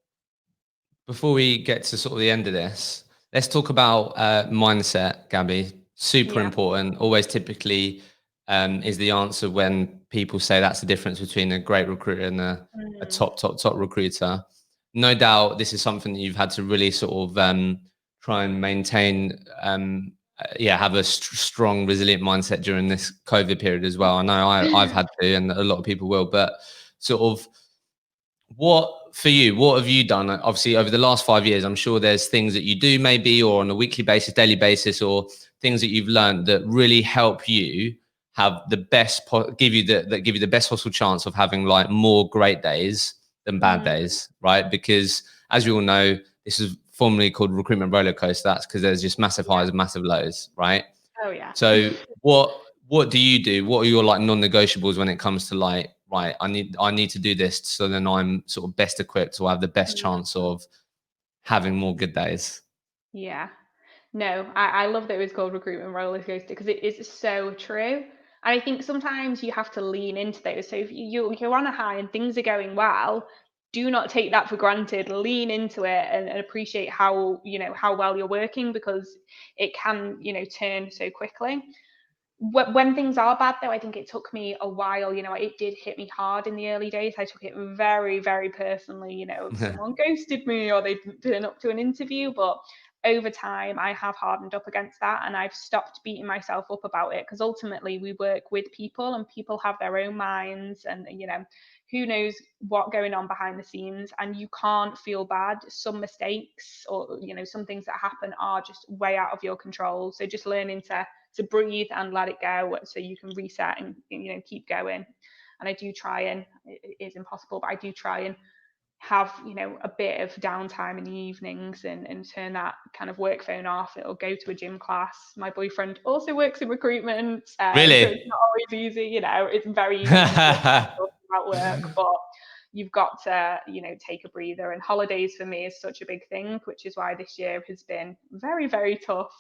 Speaker 1: before we get to sort of the end of this, let's talk about mindset, Gabby. Super important. Always typically is the answer when people say that's the difference between a great recruiter and a top recruiter. no doubt this is something that you've had to really sort of try and maintain, have a strong, resilient mindset during this COVID period as well. I know I've had to, and a lot of people will, but sort of what for you, what have you done? Obviously, over the last 5 years, I'm sure there's things that you do maybe, or on a weekly basis, daily basis, or things that you've learned that really help you have the best, give you the best possible chance of having like more great days than bad days, right? Because as we all know, this is formerly called recruitment roller coaster. That's because there's just massive highs and massive lows, right?
Speaker 2: Oh yeah.
Speaker 1: So what do you do? What are your like non-negotiables when it comes to like, right, I need to do this so then I'm sort of best equipped to have the best chance of having more good days?
Speaker 2: Yeah. No, I love that it was called recruitment roller coaster because it is so true. And I think sometimes you have to lean into those. So if you're on a high and things are going well, do not take that for granted. Lean into it and appreciate how, how well you're working, because it can, turn so quickly. When things are bad, though, I think it took me a while. It did hit me hard in the early days. I took it very, very personally. If someone ghosted me or they didn't turn up to an interview. But over time, I have hardened up against that, and I've stopped beating myself up about it, because ultimately we work with people and people have their own minds, and who knows what going on behind the scenes, and you can't feel bad. Some mistakes or some things that happen are just way out of your control. So just learning to breathe and let it go so you can reset and keep going. And I do try, and it is impossible, but I do try and have a bit of downtime in the evenings and turn that kind of work phone off. It'll go to a gym class. My boyfriend also works in recruitment, so it's
Speaker 1: Really?
Speaker 2: not always easy. It's very easy to talk about work, but you've got to take a breather. And holidays for me is such a big thing, which is why this year has been very, very tough.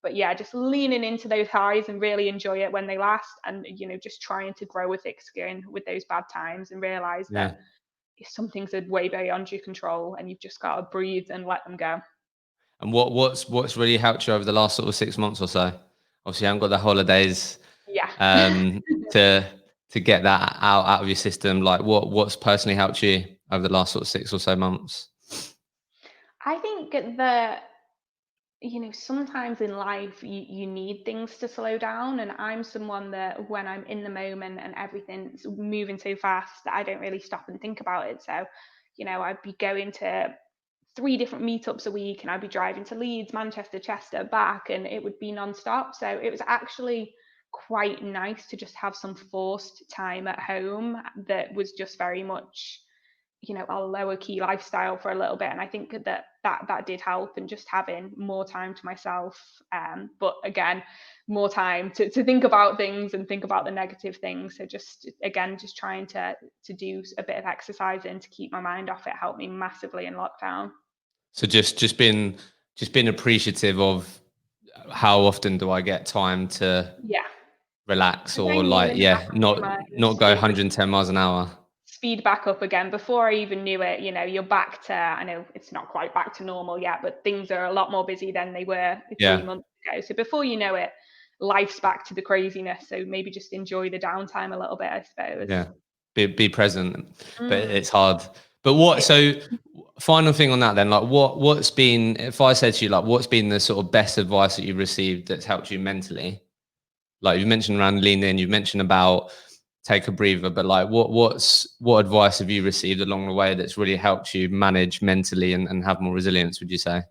Speaker 2: But yeah, just leaning into those highs and really enjoy it when they last, and just trying to grow a thick skin with those bad times and realize that
Speaker 1: Yeah.
Speaker 2: some things are way beyond your control, and you've just got to breathe and let them go.
Speaker 1: And what's really helped you over the last sort of 6 months or so? Obviously, I haven't got the holidays
Speaker 2: Yeah.
Speaker 1: um, to get that out of your system. Like, what's personally helped you over the last sort of 6 or so months?
Speaker 2: I think that sometimes in life you need things to slow down, and I'm someone that when I'm in the moment and everything's moving so fast, I don't really stop and think about it. So I'd be going to 3 different meetups a week, and I'd be driving to Leeds, Manchester, Chester, back, and it would be non-stop. So it was actually quite nice to just have some forced time at home that was just very much a lower key lifestyle for a little bit. And I think that did help, and just having more time to myself. But again, more time to think about things and think about the negative things. So just again, just trying to do a bit of exercising to keep my mind off it helped me massively in lockdown.
Speaker 1: So just being appreciative of how often do I get time to
Speaker 2: Yeah.
Speaker 1: relax,
Speaker 2: Because I
Speaker 1: or
Speaker 2: knew
Speaker 1: like,
Speaker 2: in the
Speaker 1: yeah,
Speaker 2: back of my
Speaker 1: not
Speaker 2: mind
Speaker 1: go
Speaker 2: it would
Speaker 1: 110 miles an hour.
Speaker 2: speed back up again. Before I even knew it, you're back to, I know it's not quite back to normal yet, but things are a lot more busy than they were three
Speaker 1: Yeah,
Speaker 2: months ago. So before you know it, life's back to the craziness. So maybe just enjoy the downtime a little bit, I suppose.
Speaker 1: yeah. Be present, but
Speaker 2: Mm,
Speaker 1: it's hard. But what?
Speaker 2: it
Speaker 1: So final thing on that then, like what's been? If I said to you, like, what's been the sort of best advice that you've received that's helped you mentally? Like you mentioned around lean in, you mentioned about take a breather, but like what advice have you received along the way that's really helped you manage mentally and have more resilience, would you say?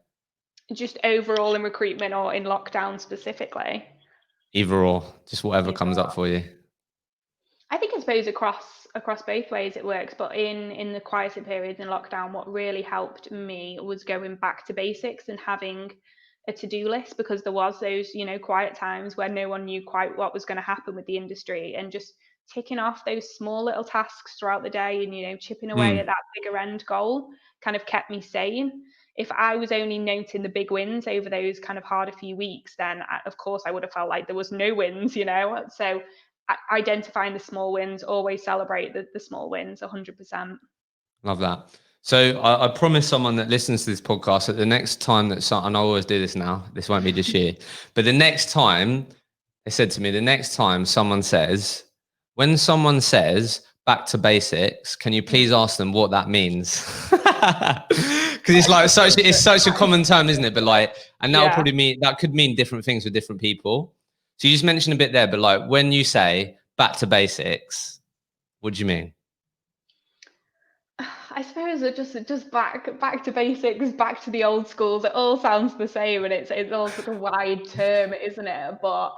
Speaker 2: just overall in recruitment or in lockdown specifically.
Speaker 1: Either or, just whatever
Speaker 2: Either
Speaker 1: comes up for you.
Speaker 2: I think I suppose across both ways it works, but in the quieter periods in lockdown, what really helped me was going back to basics and having a to-do list, because there was those quiet times where no one knew quite what was going to happen with the industry, and just ticking off those small little tasks throughout the day and chipping away at
Speaker 1: Mm,
Speaker 2: that bigger end goal kind of kept me sane. If I was only noting the big wins over those kind of harder few weeks, then of course I would have felt like there was no wins. So identifying the small wins, always celebrate the small wins 100%.
Speaker 1: love that. So I promise someone that listens to this podcast that the next time that and I always do this now, this won't be this year, but the next time they said to me, the next time someone says, when someone says back to basics, can you please ask them what that means? Because it's like it's such a common term, isn't it? But like, and that'll probably mean, that could mean different things with different people. So you just mentioned a bit there, but like when you say back to basics, what do you mean?
Speaker 2: I suppose it just back to basics, back to the old schools. It all sounds the same, and it's all such a wide term, isn't it? But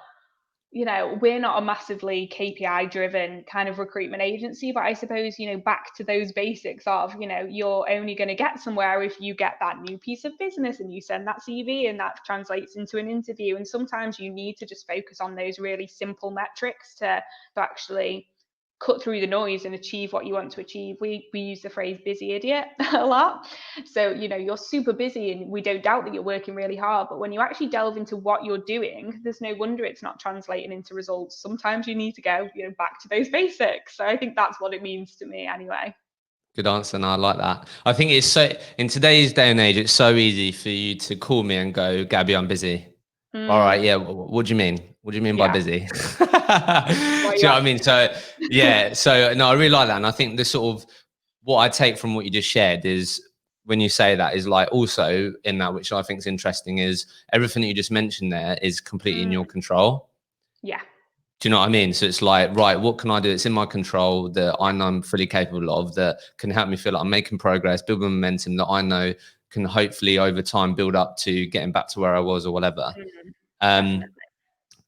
Speaker 2: we're not a massively KPI driven kind of recruitment agency, but I suppose, back to those basics of, you're only going to get somewhere if you get that new piece of business and you send that CV and that translates into an interview. And sometimes you need to just focus on those really simple metrics to actually cut through the noise and achieve what you want to achieve. We use the phrase busy idiot a lot. So, you're super busy and we don't doubt that you're working really hard. But when you actually delve into what you're doing, there's no wonder it's not translating into results. Sometimes you need to go, back to those basics. So I think that's what it means to me anyway.
Speaker 1: Good answer. And I like that. I think it's so, in today's day and age, it's so easy for you to call me and go, Gabby, I'm busy. All right. Yeah. What do you mean? What do you mean by busy? Do you know what I mean? So yeah. So no, I really like that. And I think the sort of what I take from what you just shared is when you say that is like also in that, which I think is interesting, is everything that you just mentioned there is completely in your control.
Speaker 2: Yeah.
Speaker 1: Do you know what I mean? So it's like, right, what can I do? It's in my control that I know I'm fully capable of, that can help me feel like I'm making progress, build momentum that I know can hopefully over time build up to getting back to where I was or whatever.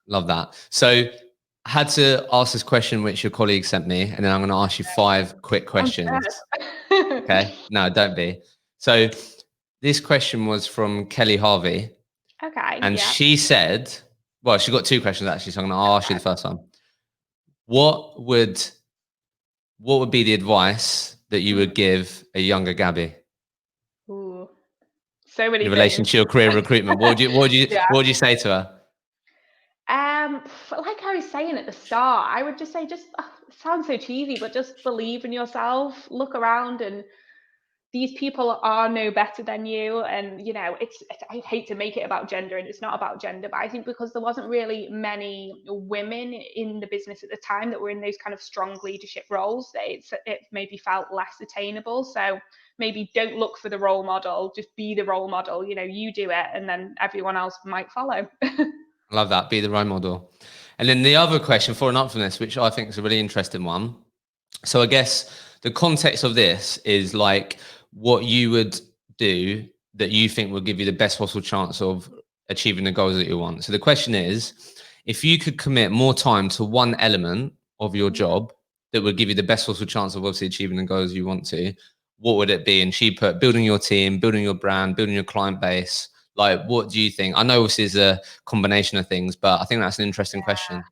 Speaker 1: Love that. So I had to ask this question, which your colleague sent me, and then I'm going to ask you 5 quick questions. Okay. No, don't be. So this question was from Kelly Harvey.
Speaker 2: Okay.
Speaker 1: And she said, well, she got 2 questions actually. So I'm going to ask you the first one. What would be the advice that you would give a younger Gabby?
Speaker 2: Ooh, so many
Speaker 1: in relation
Speaker 2: things.
Speaker 1: to your career recruitment? What would you say to her?
Speaker 2: Like I was saying at the start, I would just say, it sounds so cheesy, but just believe in yourself, look around, and these people are no better than you. And I hate to make it about gender, and it's not about gender, but I think because there wasn't really many women in the business at the time that were in those kind of strong leadership roles, it maybe felt less attainable. So maybe don't look for the role model, just be the role model. You do it, and then everyone else might follow.
Speaker 1: I love that. Be the role model. And then the other question, following up from this, which I think is a really interesting one. So I guess the context of this is like what you would do that you think will give you the best possible chance of achieving the goals that you want. So the question is, if you could commit more time to one element of your job that would give you the best possible chance of obviously achieving the goals you want to, what would it be? And she put building your team, building your brand, building your client base. Like, what do you think? I know this is a combination of things, but I think that's an interesting question.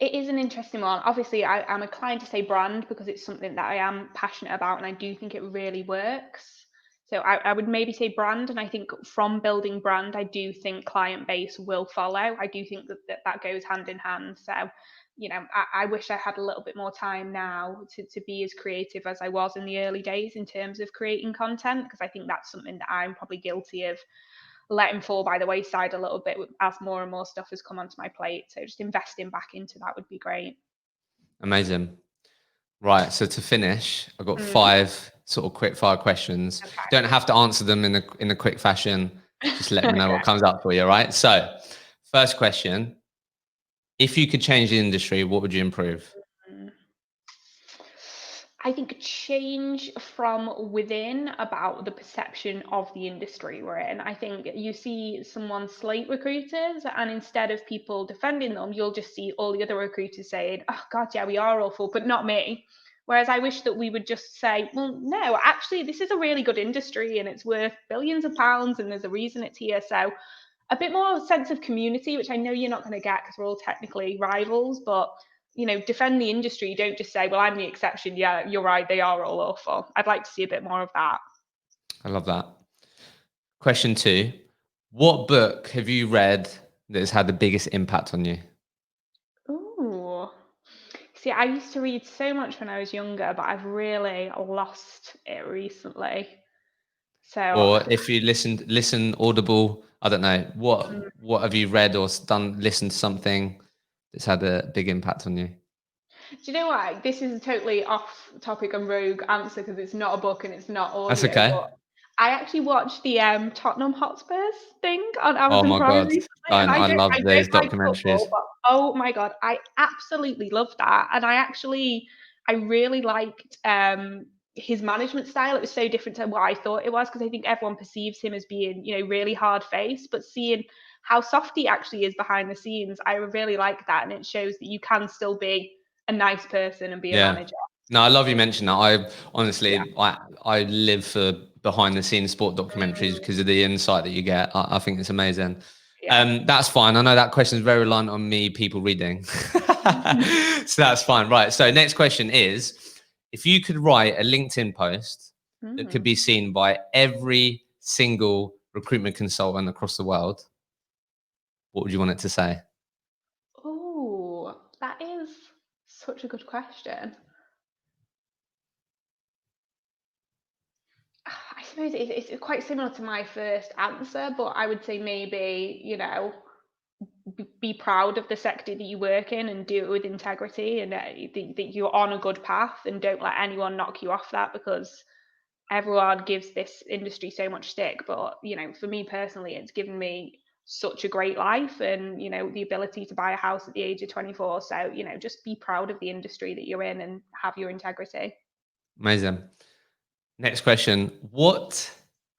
Speaker 2: It is an interesting one. Obviously, I'm inclined to say brand because it's something that I am passionate about and I do think it really works. So I would maybe say brand. And I think from building brand, I do think client base will follow. I do think that goes hand in hand. So, I wish I had a little bit more time now to be as creative as I was in the early days in terms of creating content, because I think that's something that I'm probably guilty of letting fall by the wayside a little bit as more and more stuff has come onto my plate. So just investing back into that would be great.
Speaker 1: Amazing. Right. So to finish, I've got 5 sort of quick fire questions.
Speaker 2: Okay.
Speaker 1: You don't have to answer them in a quick fashion. Just let me know what comes up for you. Right. So first question, if you could change the industry, what would you improve?
Speaker 2: I think change from within about the perception of the industry we're in. I think you see someone slate recruiters, and instead of people defending them, you'll just see all the other recruiters saying, "Oh God, yeah, we are awful, but not me." Whereas I wish that we would just say, "Well, no, actually, this is a really good industry, and it's worth billions of pounds, and there's a reason it's here." So a bit more sense of community, which I know you're not going to get because we're all technically rivals, but defend the industry. Don't just say, well, I'm the exception. Yeah, you're right. They are all awful. I'd like to see a bit more of that.
Speaker 1: I love that. Question 2, what book have you read that has had the biggest impact on you?
Speaker 2: Ooh. See, I used to read so much when I was younger, but I've really lost it recently. So,
Speaker 1: Or if you listen Audible, I don't know, what have you read or listened to something that's had a big impact on you?
Speaker 2: Do you know what? This is a totally off topic and rogue answer because it's not a book and it's not
Speaker 1: That's
Speaker 2: audio,
Speaker 1: okay.
Speaker 2: but I actually watched the Tottenham Hotspurs thing on
Speaker 1: Oh
Speaker 2: Amazon
Speaker 1: my
Speaker 2: Prime
Speaker 1: God.
Speaker 2: recently, and
Speaker 1: I
Speaker 2: I
Speaker 1: love
Speaker 2: don't
Speaker 1: those
Speaker 2: like
Speaker 1: documentaries.
Speaker 2: football, but oh my God, I absolutely loved that. And I really liked his management style. It was so different to what I thought it was because I think everyone perceives him as being, really hard faced, but seeing how soft he actually is behind the scenes, I really like that. And it shows that you can still be a nice person and be a
Speaker 1: Yeah.
Speaker 2: manager.
Speaker 1: No, I love you mentioned that. I
Speaker 2: Yeah.
Speaker 1: honestly, I live for behind the scenes sport documentaries
Speaker 2: Mm,
Speaker 1: because of the insight that you get. I think it's amazing.
Speaker 2: yeah.
Speaker 1: That's fine. I know that question is very reliant on me, people reading. So that's fine. Right. So next question is, if you could write a LinkedIn post that could
Speaker 2: Mm.
Speaker 1: be seen by every single recruitment consultant across the world, what would you want it to say?
Speaker 2: Oh, that is such a good question. I suppose it's quite similar to my first answer, but I would say maybe, be proud of the sector that you work in and do it with integrity and that you're on a good path and don't let anyone knock you off that because everyone gives this industry so much stick. But, for me personally, it's given me such a great life and, the ability to buy a house at the age of 24. So, just be proud of the industry that you're in and have your integrity.
Speaker 1: Amazing. Next question. What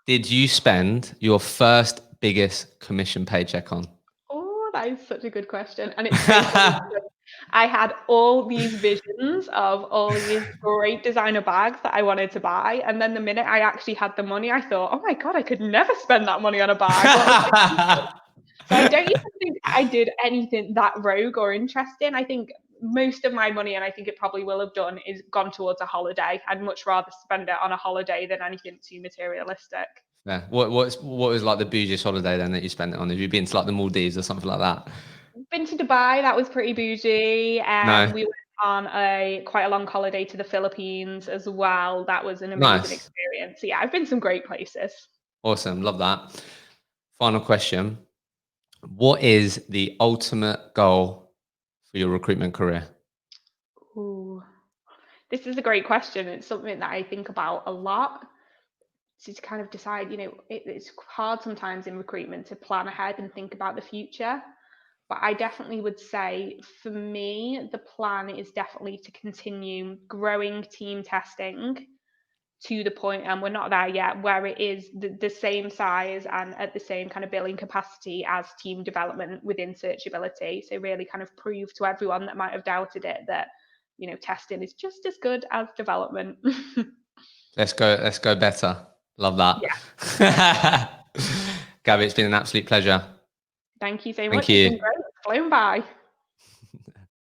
Speaker 1: did you spend your first biggest commission paycheck on?
Speaker 2: Oh, that is such a good question. And it's so funny because I had all these visions of all these great designer bags that I wanted to buy. And then the minute I actually had the money, I thought, oh my God, I could never spend that money on a bag. What was I thinking? So I don't even think I did anything that rogue or interesting. I think most of my money, and I think it probably will have done, is gone towards a holiday. I'd much rather spend it on a holiday than anything too materialistic.
Speaker 1: Yeah. What was like the bougiest holiday then that you spent it on? Have you been to like the Maldives or something like that?
Speaker 2: Been to Dubai, that was pretty bougie.
Speaker 1: No.
Speaker 2: We went on a quite a long holiday to the Philippines as well. That was an amazing
Speaker 1: Nice.
Speaker 2: experience. So yeah, I've been some great places.
Speaker 1: Awesome. Love that. Final question. What is the ultimate goal for your recruitment career?
Speaker 2: Ooh, this is a great question. It's something that I think about a lot. To kind of decide, it's hard sometimes in recruitment to plan ahead and think about the future. But I definitely would say for me, the plan is definitely to continue growing team testing to the point, and we're not there yet, where it is the same size and at the same kind of billing capacity as team development within Searchability. So really kind of prove to everyone that might have doubted it that, testing is just as good as development.
Speaker 1: Let's go. Let's go better. Love that.
Speaker 2: Yeah.
Speaker 1: Gabby, it's been an absolute pleasure.
Speaker 2: Thank you so
Speaker 1: Thank
Speaker 2: much. It's been
Speaker 1: you.
Speaker 2: great. It's flown by.